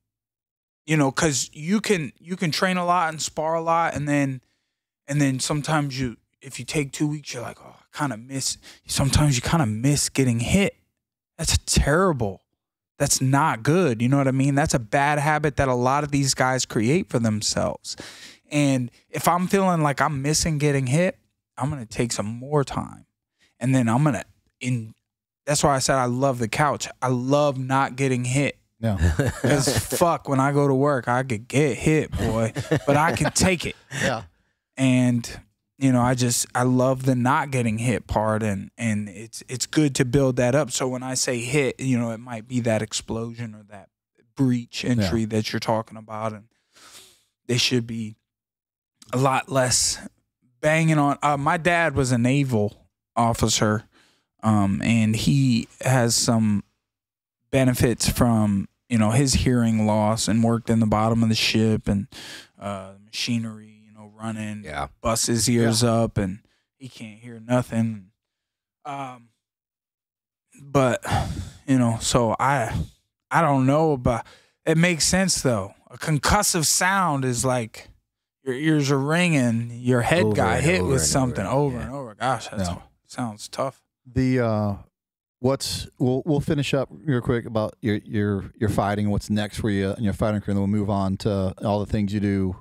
Because you can train a lot and spar a lot, and then sometimes if you take 2 weeks, you're like, oh, I kind of miss. Sometimes you kind of miss getting hit. That's terrible. That's not good. You know what I mean? That's a bad habit that a lot of these guys create for themselves. And if I'm feeling like I'm missing getting hit, I'm going to take some more time. And then I'm going to, that's why I said I love the couch. I love not getting hit. Yeah. Because fuck, when I go to work, I could get hit, boy. But I can take it. Yeah. And, I love the not getting hit part. And it's good to build that up. So when I say hit, it might be that explosion or that breach entry that you're talking about. And they should be a lot less banging on. My dad was a naval officer, and he has some benefits from, his hearing loss, and worked in the bottom of the ship and machinery, running, bust his ears up, and he can't hear nothing. But, so I don't know, but it makes sense though. A concussive sound is like, your ears are ringing, your head got hit with something over and over. Gosh, that sounds tough. We'll finish up real quick about your fighting, what's next for you and your fighting career, and then we'll move on to all the things you do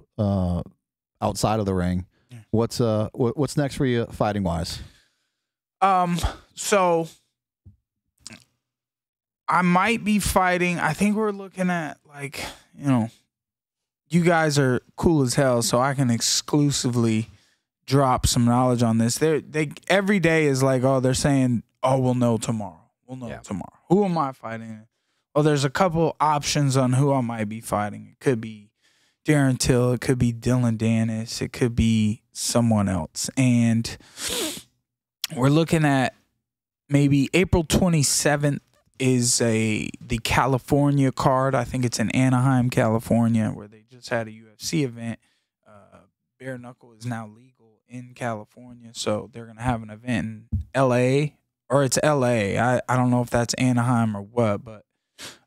outside of the ring. Yeah. What's next for you fighting wise? So I might be fighting. I think we're looking at you guys are cool as hell, so I can exclusively drop some knowledge on this. They every day is like, oh, they're saying, oh, we'll know tomorrow. We'll know tomorrow. Who am I fighting? Well, there's a couple options on who I might be fighting. It could be Darren Till. It could be Dylan Dennis. It could be someone else. And we're looking at maybe April 27th is the California card. I think it's in Anaheim, California, where they just had a UFC event. Bare knuckle is now legal in California, so they're gonna have an event in LA, or it's LA. I don't know if that's Anaheim or what, but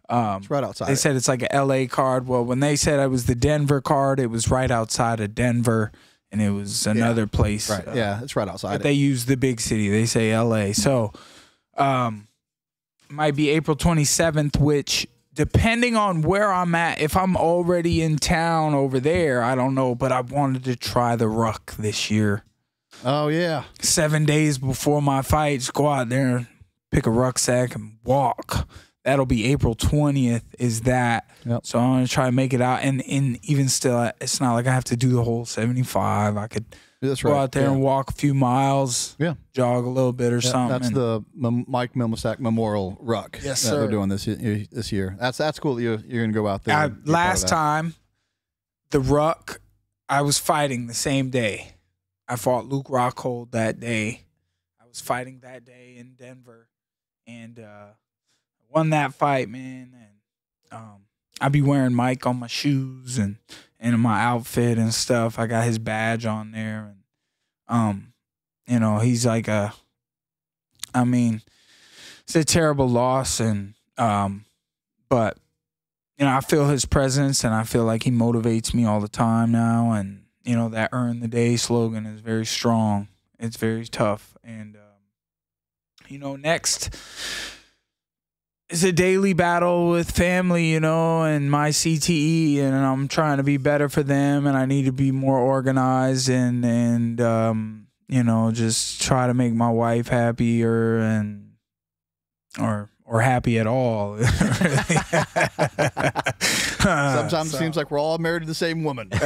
it's right outside. They said it's like a LA card. Well, when they said it was the Denver card, it was right outside of Denver, and it was another place. Right. It's right outside. But they use the big city. They say LA. So might be April 27th, which, depending on where I'm at, if I'm already in town over there, I don't know, but I wanted to try the ruck this year. Oh, yeah. 7 days before my fight, just go out there, pick a rucksack, and walk. That'll be April 20th is that. Yep. So I'm going to try to make it out. And even still, it's not like I have to do the whole 75. I could go out there and walk a few miles, jog a little bit or something. That's the Mike Milmosak Memorial Ruck. Yes, that sir. They're doing this year. That's cool that you're going to go out there. Last time, the Ruck, I was fighting the same day. I fought Luke Rockhold that day. I was fighting that day in Denver. And won that fight, man. And I be wearing Mike on my shoes and in my outfit and stuff. I got his badge on there, and you know, he's like it's a terrible loss, and but you know, I feel his presence, and I feel like he motivates me all the time now, and you know, that earn the day slogan is very strong. It's very tough, and you know, next is a daily battle with family, you know, and my CTE, and I'm trying to be better for them, and I need to be more organized and you know, just try to make my wife happier and or happy at all. Sometimes it seems like we're all married to the same woman. Cut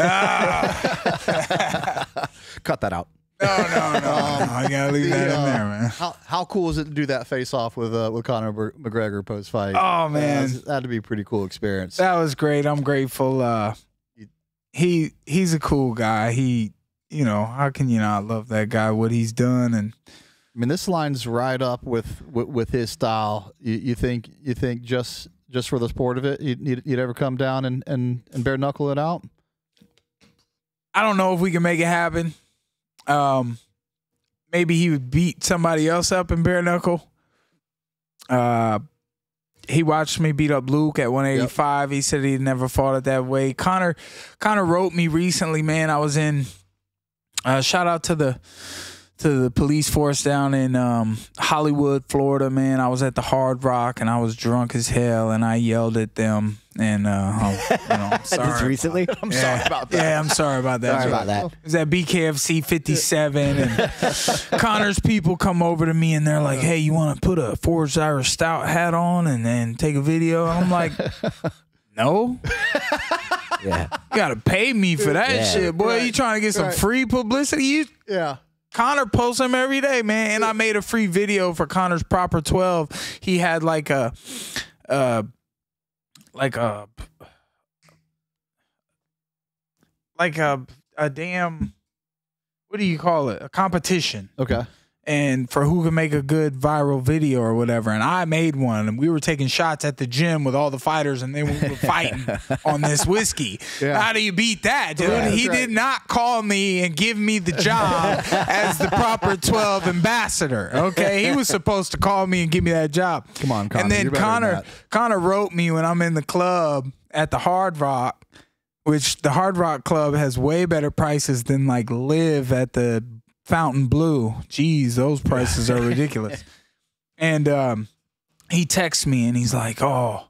that out. No. I gotta leave that in there, man. How cool is it to do that face off with Conor McGregor post fight? Oh man, that'd be a pretty cool experience. That was great. I'm grateful. He's a cool guy. You know, how can you not love that guy? What he's done, and I mean, this lines right up with his style. You think just for the sport of it, you'd ever come down and bare knuckle it out? I don't know if we can make it happen. Maybe he would beat somebody else up in bare knuckle. He watched me beat up Luke at 185. Yep. He said he'd never fought it that way. Conor wrote me recently, man. I was in shout out to the police force down in Hollywood, Florida, man. I was at the Hard Rock and I was drunk as hell and I yelled at them, and you know, I'm sorry. Just recently? I'm sorry about that. Yeah, I'm sorry about that. Sorry about that. It was at BKFC 57, and Conor's people come over to me and they're like, "Hey, you want to put a Forged Irish Stout hat on and then take a video?" And I'm like, "No." Yeah. You gotta pay me for that shit, boy. You trying to get some free publicity? Conor posts him every day, man. And I made a free video for Conor's Proper 12. He had like a damn, what do you call it? A competition. Okay. And for who can make a good viral video or whatever. And I made one, and we were taking shots at the gym with all the fighters, and then we were fighting on this whiskey. Yeah. How do you beat that, dude? Right, he did not call me and give me the job as the Proper 12 ambassador. Okay, he was supposed to call me and give me that job. Come on, Conor. And then Conor wrote me when I'm in the club at the Hard Rock, which the Hard Rock Club has way better prices than like Live at the Fountain Blue. Jeez, those prices are ridiculous. And he texts me and he's like, oh,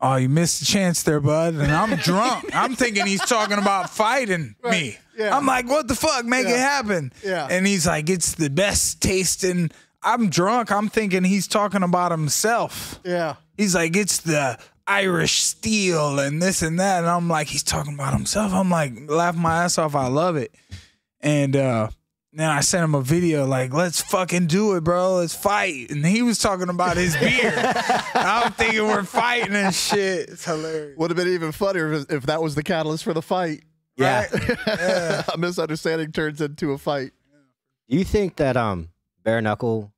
you missed a chance there, bud. And I'm drunk. I'm thinking he's talking about fighting me. Yeah. I'm like, what the fuck? Make it happen. Yeah. And he's like, it's the best tasting. I'm drunk. I'm thinking he's talking about himself. Yeah. He's like, it's the Irish steel and this and that. And I'm like, he's talking about himself. I'm like, laughing my ass off. I love it. And then I sent him a video like, let's fucking do it, bro. Let's fight. And he was talking about his beer. I'm thinking we're fighting and shit. It's hilarious. Would have been even funnier if that was the catalyst for the fight. Yeah. Right? Yeah. A misunderstanding turns into a fight. Do you think that bare knuckle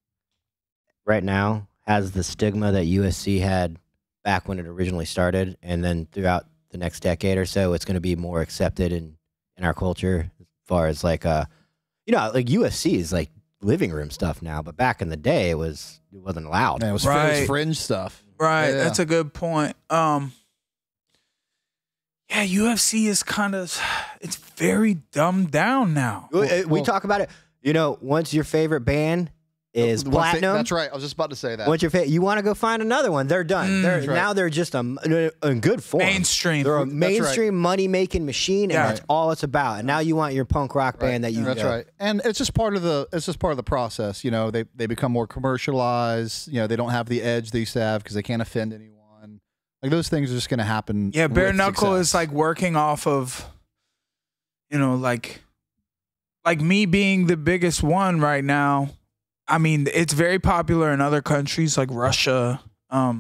right now has the stigma that USC had back when it originally started, and then throughout the next decade or so, it's going to be more accepted in our culture as far as like you know, like USC is like living room stuff now, but back in the day, it wasn't allowed. Man, it was fringe stuff. Right, yeah. That's a good point. Yeah, UFC is kind of, it's very dumbed down now. We talk about it. You know, once your favorite band is platinum. That's right. I was just about to say that. Once your you want to go find another one, they're done. Now they're just in good form. Mainstream. They're a mainstream money-making machine, and that's all it's about. And now you want your punk rock band that you That's right. And it's just part of the process. You know, they become more commercialized. You know, they don't have the edge they used to have because they can't offend anyone. Like those things are just going to happen. Yeah, bare knuckle is like working off of, you know, like me being the biggest one right now. I mean, it's very popular in other countries like Russia. I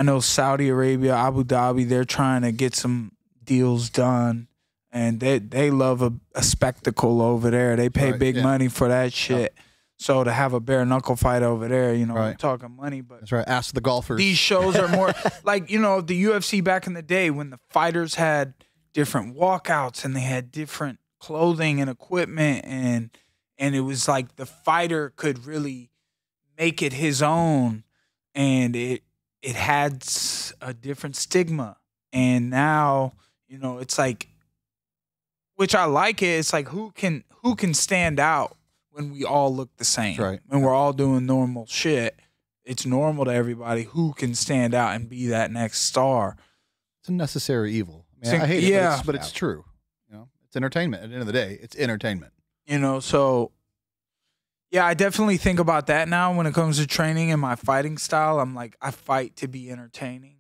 know Saudi Arabia, Abu Dhabi, they're trying to get some deals done. And they love a spectacle over there. They pay big money for that shit. Yep. So to have a bare knuckle fight over there, you know, Right. we're talking money, but That's right. Ask the golfers. these shows are more like, you know, the UFC back in the day when the fighters had different walkouts and they had different clothing and equipment, and it was like the fighter could really make it his own, and it had a different stigma. And now, you know, it's like, which I like it. It's like who can stand out when we all look the same. That's right. When we're all doing normal shit, it's normal to everybody. Who can stand out and be that next star? It's a necessary evil. I mean, I hate it, yeah. but it's true. You know, it's entertainment. At the end of the day, it's entertainment. You know, so yeah, I definitely think about that now when it comes to training and my fighting style. I'm like, I fight to be entertaining.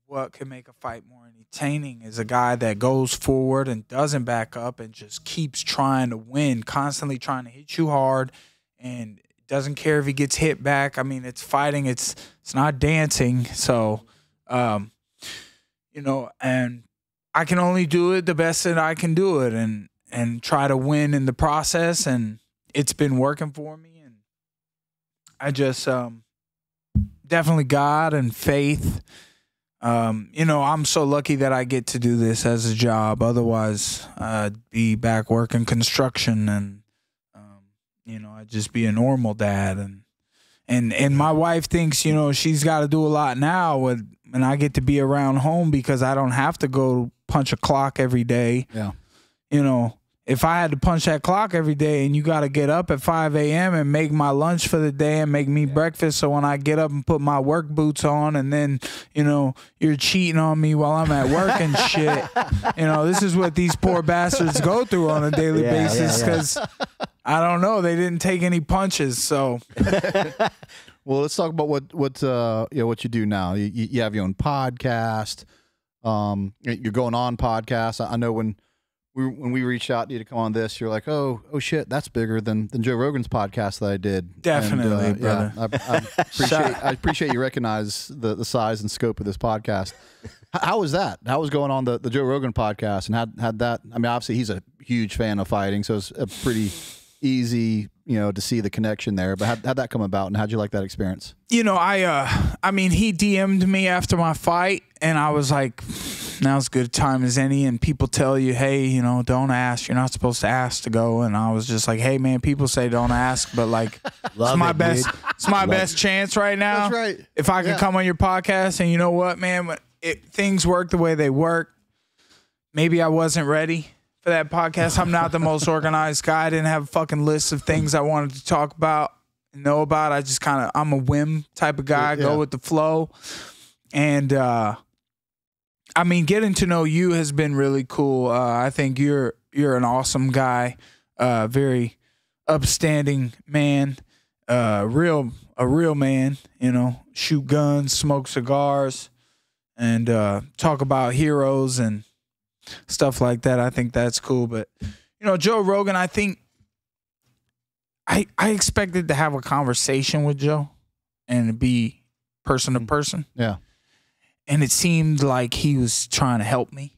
What can make a fight more entertaining is a guy that goes forward and doesn't back up and just keeps trying to win, constantly trying to hit you hard, and doesn't care if he gets hit back. I mean, it's fighting. It's not dancing. So, you know, and I can only do it the best that I can do it, and try to win in the process. And it's been working for me. And I just definitely God and faith. You know, I'm so lucky that I get to do this as a job. Otherwise, I'd be back working construction, and you know, I'd just be a normal dad. And my wife thinks, you know, she's got to do a lot now, and I get to be around home because I don't have to go punch a clock every day. Yeah. You know, if I had to punch that clock every day, and you got to get up at 5 a.m. and make my lunch for the day and make me breakfast, so when I get up and put my work boots on, and then, you know, you're cheating on me while I'm at work and shit. You know, this is what these poor bastards go through on a daily basis because I don't know, they didn't take any punches. So, well, let's talk about what you do now. You have your own podcast. You're going on podcasts. I know when we reached out to you to come on this, you're like, oh shit, that's bigger than Joe Rogan's podcast that I did. Definitely, and, brother. Yeah, I appreciate you recognize the size and scope of this podcast. How was that? How was going on the Joe Rogan podcast, and had that? I mean, obviously he's a huge fan of fighting, so it's a pretty easy, you know, to see the connection there. But how'd that come about, and how'd you like that experience? You know, I mean, he DM'd me after my fight, and I was like, now's as good a time as any. And people tell you, hey, you know, don't ask. You're not supposed to ask to go. And I was just like, hey, man, people say don't ask, but like, it's my best chance right now. That's right. If I could come on your podcast, and you know what, man, when things work the way they work, maybe I wasn't ready for that podcast. I'm not the most organized guy. I didn't have a fucking list of things I wanted to talk about and know about. I just I'm a whim type of guy. Go with the flow. And, I mean, getting to know you has been really cool. I think you're an awesome guy, very upstanding man, a real man, you know, shoot guns, smoke cigars, and talk about heroes and stuff like that. I think that's cool. But, you know, Joe Rogan, I think I expected to have a conversation with Joe and be person to person. Yeah. And it seemed like he was trying to help me.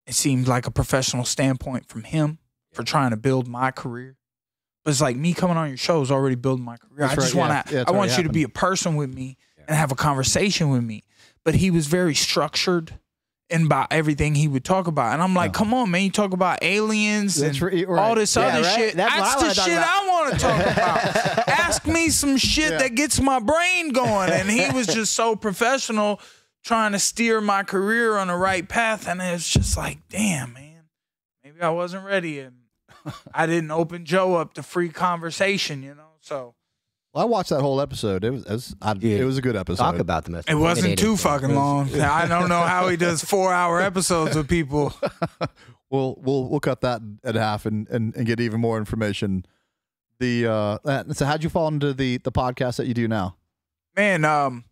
It seemed like a professional standpoint from him for trying to build my career. But it's like me coming on your show is already building my career. I just want to, I want you to be a person with me and have a conversation with me. But he was very structured in about everything he would talk about. And I'm like, come on, man, you talk about aliens and all this other shit. That's the shit I want to talk about. Ask me some shit that gets my brain going. And he was just so professional, trying to steer my career on the right path. And it's just like, damn, man, maybe I wasn't ready. And I didn't open Joe up to free conversation, you know? So. Well, I watched that whole episode. It was a good episode. Talk about the most. It wasn't too fucking long. I don't know how he does 4-hour episodes with people. We'll cut that at half and get even more information. So how'd you fall into the podcast that you do now? Man,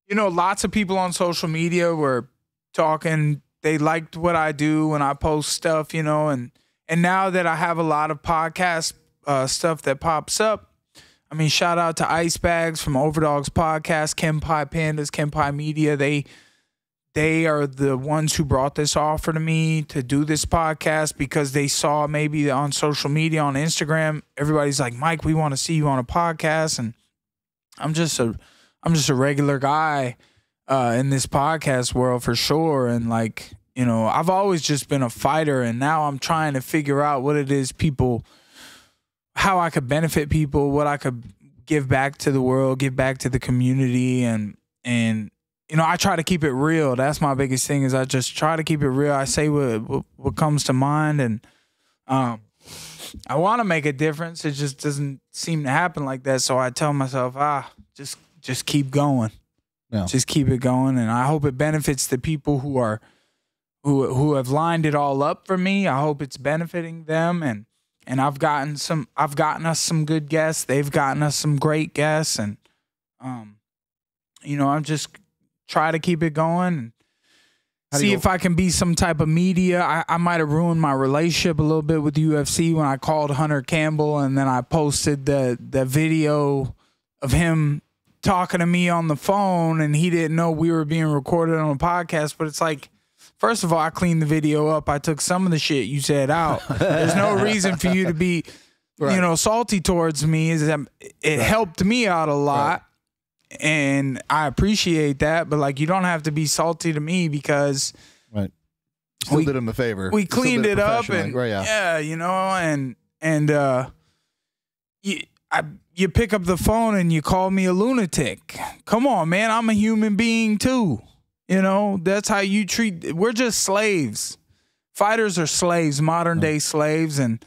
you know, lots of people on social media were talking. They liked what I do when I post stuff, you know, and now that I have a lot of podcast stuff that pops up, I mean, shout out to Ice Bags from Overdogs Podcast, Kenpai Pandas, Kenpai Media. They they are the ones who brought this offer to me to do this podcast because they saw maybe on social media, on Instagram, everybody's like, Mike, we want to see you on a podcast. And I'm just a regular guy in this podcast world for sure. And like, you know, I've always just been a fighter, and now I'm trying to figure out what it is how I could benefit people, what I could give back to the world, give back to the community. And you know, I try to keep it real. That's my biggest thing, is I just try to keep it real. I say what comes to mind, and I want to make a difference. It just doesn't seem to happen like that. So I tell myself, just keep going. Yeah. Just keep it going, and I hope it benefits the people who have lined it all up for me. I hope it's benefiting them, and I've gotten us some good guests. They've gotten us some great guests, and you know, I'm just try to keep it going and see if I can be some type of media. I might have ruined my relationship a little bit with UFC when I called Hunter Campbell, and then I posted the video of him talking to me on the phone, and he didn't know we were being recorded on a podcast. But it's like, first of all, I cleaned the video up. I took some of the shit you said out. There's no reason for you to be, you know, salty towards me. It helped me out a lot, and I appreciate that. But like, you don't have to be salty to me because still did him a favor. We cleaned it up, and yeah, you know, and you pick up the phone and you call me a lunatic. Come on, man, I'm a human being too. You know, that's how you treat. We're just slaves. Fighters are slaves, modern day slaves, and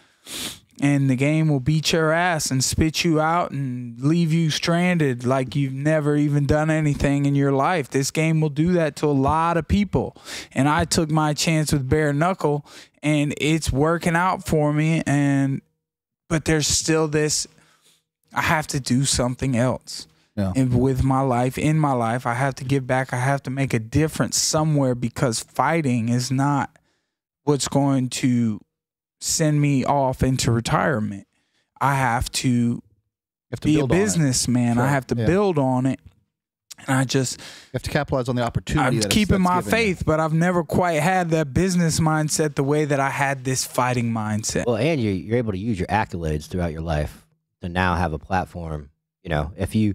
the game will beat your ass and spit you out and leave you stranded like you've never even done anything in your life. This game will do that to a lot of people. And I took my chance with bare knuckle, and it's working out for me. But there's still this, I have to do something else. Yeah. And with my life, in my life, I have to give back. I have to make a difference somewhere, because fighting is not what's going to send me off into retirement. I have to be a businessman. Sure. I have to build on it. And you have to capitalize on the opportunity. I'm keeping my faith, but I've never quite had that business mindset the way that I had this fighting mindset. Well, and you're able to use your accolades throughout your life to now have a platform. You know, if you,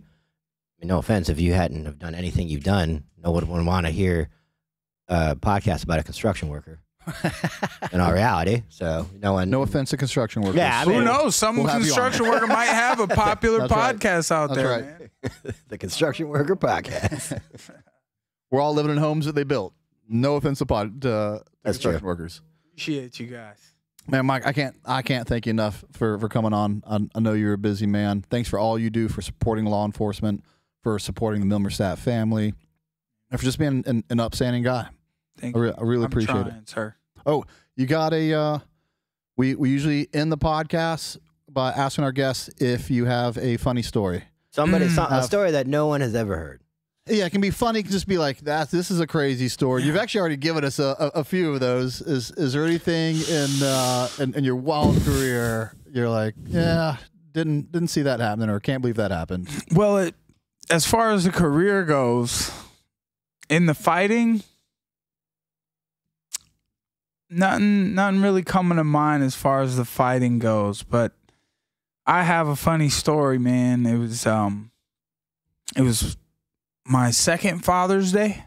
no offense, if you hadn't have done anything you've done, no one would want to hear a podcast about a construction worker. In our reality, so no offense to construction workers. Yeah, I mean, who knows? Some construction worker might have a popular podcast out there. Man. The construction worker podcast. We're all living in homes that they built. No offense to construction workers. Appreciate you guys, man. Mike, I can't thank you enough for coming on. I know you're a busy man. Thanks for all you do for supporting law enforcement, for supporting the Milmerstadt family, and for just being an upstanding guy. Thank you. I really appreciate it, sir. Oh, you got we usually end the podcast by asking our guests if you have a funny story. A story that no one has ever heard. Yeah, it can be funny. It can just be like that. This is a crazy story. You've actually already given us a few of those. Is there anything in your wild career you're like, yeah, didn't see that happening, or can't believe that happened? Well, as far as the career goes, in the fighting, nothing really coming to mind as far as the fighting goes, but I have a funny story, man. It was my second Father's Day,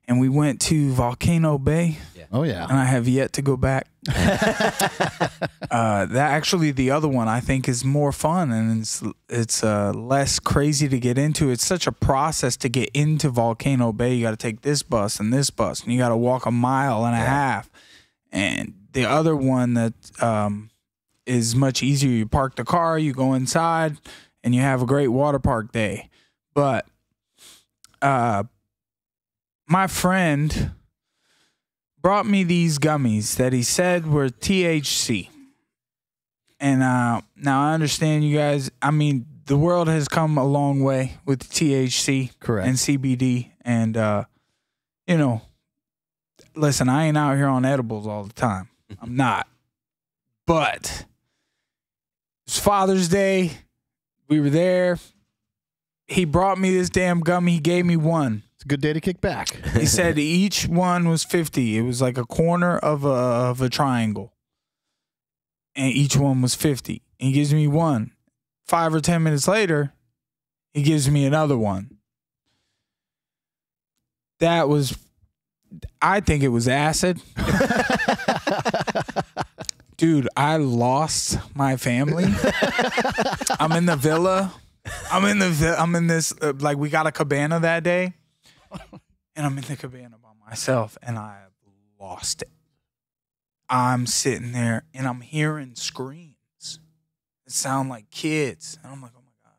and we went to Volcano Bay. Yeah. Oh yeah. And I have yet to go back. The other one I think is more fun, and it's less crazy to get into. It's such a process to get into Volcano Bay. You got to take this bus, and you got to walk a mile and a half. And the other one that is much easier. You park the car, you go inside, and you have a great water park day. But my friend brought me these gummies that he said were THC. And now I understand you guys, I mean, the world has come a long way with THC. Correct. And CBD. And, you know, listen, I ain't out here on edibles all the time. I'm not. But it's Father's Day. We were there. He brought me this damn gummy. He gave me one. a good day to kick back. He said each one was 50. It was like a corner of a triangle. And each one was 50. And he gives me one. 5 or 10 minutes later, he gives me another one. That was, I think it was acid. Dude, I lost my family. I'm in the villa. I'm in this, like, we got a cabana that day. And I'm in the cabana by myself. And I lost it. I'm sitting there and I'm hearing screams. It sound like kids. And I'm like, oh my God.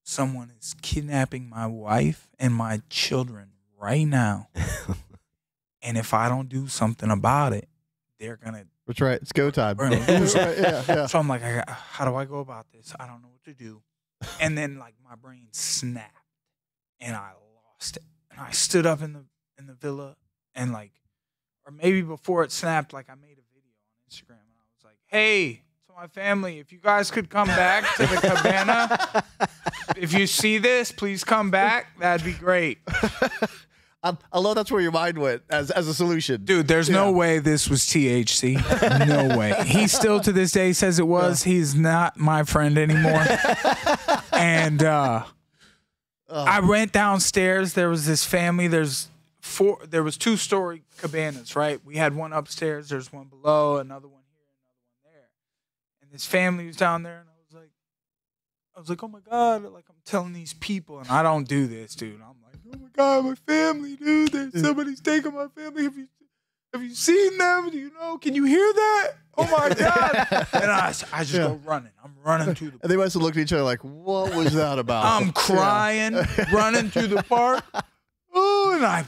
Someone is kidnapping my wife and my children right now. And if I don't do something about it, they're going to. That's right. It's go time. We're gonna lose it. Yeah. So I'm like, how do I go about this? I don't know what to do. And then like my brain snapped and I lost it. And I stood up in the villa and like, or maybe before it snapped, like I made a video on Instagram and I was like, hey, to my family, if you guys could come back to the cabana, if you see this, please come back. That'd be great. I love that's where your mind went as a solution. Dude, there's no way this was THC. No way. He still to this day says it was. Yeah. He's not my friend anymore. And I went downstairs. There was this family. There was 2-story cabanas, right? We had one upstairs. There's one below, another one here, another one there. And this family was down there, and I was like, oh my God, like I'm telling these people, and I don't do this, dude. I'm like, oh my God, my family, dude. Somebody's taking my family. Have you seen them? Do you know? Can you hear that? Oh my God. And I just go running. I'm running to the And they must have looked at each other like, what was that about? I'm crying, running through the park. Oh, and I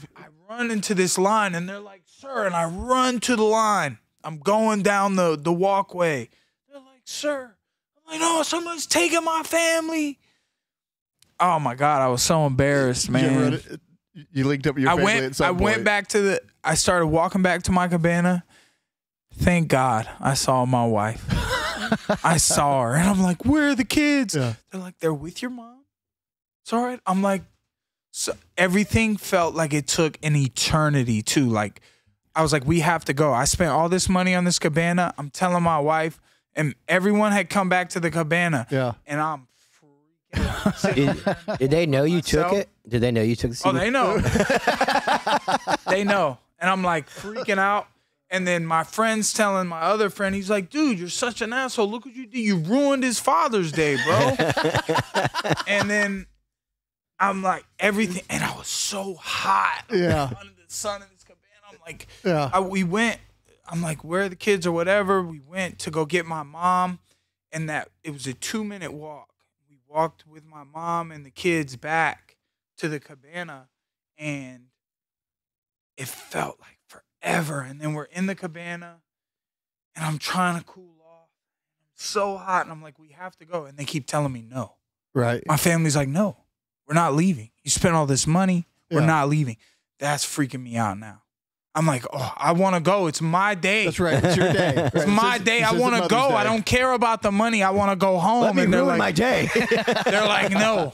run into this line, and they're like, sir, and I run to the line. I'm going down the walkway. They're like, sir. I'm like, no, someone's taking my family. Oh my God, I was so embarrassed, man. You linked up with your family at some point. I went back to I started walking back to my cabana. Thank God I saw my wife. I saw her, and I'm like, where are the kids? Yeah. They're like, they're with your mom. It's all right. I'm like, so everything felt like it took an eternity too. Like, I was like, we have to go. I spent all this money on this cabana. I'm telling my wife, and everyone had come back to the cabana. Yeah. And I'm freaking out. Did they know you took it? Did they know you took the CD? Oh, they know. They know. And I'm like freaking out. And then my friend's telling my other friend, he's like, dude, you're such an asshole. Look what you did. You ruined his Father's Day, bro. And then I'm like, everything. And I was so hot. Yeah. Under the sun in this cabana. I'm like, we went. I'm like, where are the kids or whatever? We went to go get my mom. And it was a 2-minute walk. We walked with my mom and the kids back to the cabana. And it felt like forever. And then we're in the cabana and I'm trying to cool off. I'm so hot. And I'm like, we have to go. And they keep telling me no. Right. My family's like, no, we're not leaving. You spent all this money. We're not leaving. That's freaking me out now. I'm like, oh, I want to go. It's my day. That's right. It's your day. Right. It's my day. I want to go. I don't care about the money. I want to go home. Let me and ruin my day. They're like, no.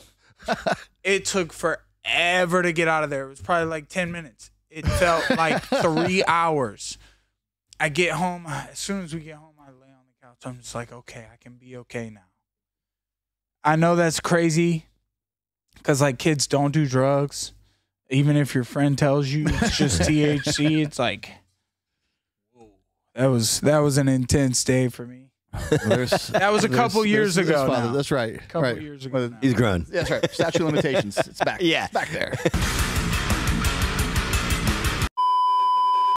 It took forever to get out of there. It was probably like 10 minutes. It felt like 3 hours. I get home. As soon as we get home, I lay on the couch. I'm just like, okay, I can be okay now. I know that's crazy because like kids don't do drugs. Even if your friend tells you it's just THC, it's like, whoa. That was an intense day for me. That was a couple years ago. That's right. A couple years ago. He's grown. That's right. Statute of limitations. It's back. Yeah. It's back there.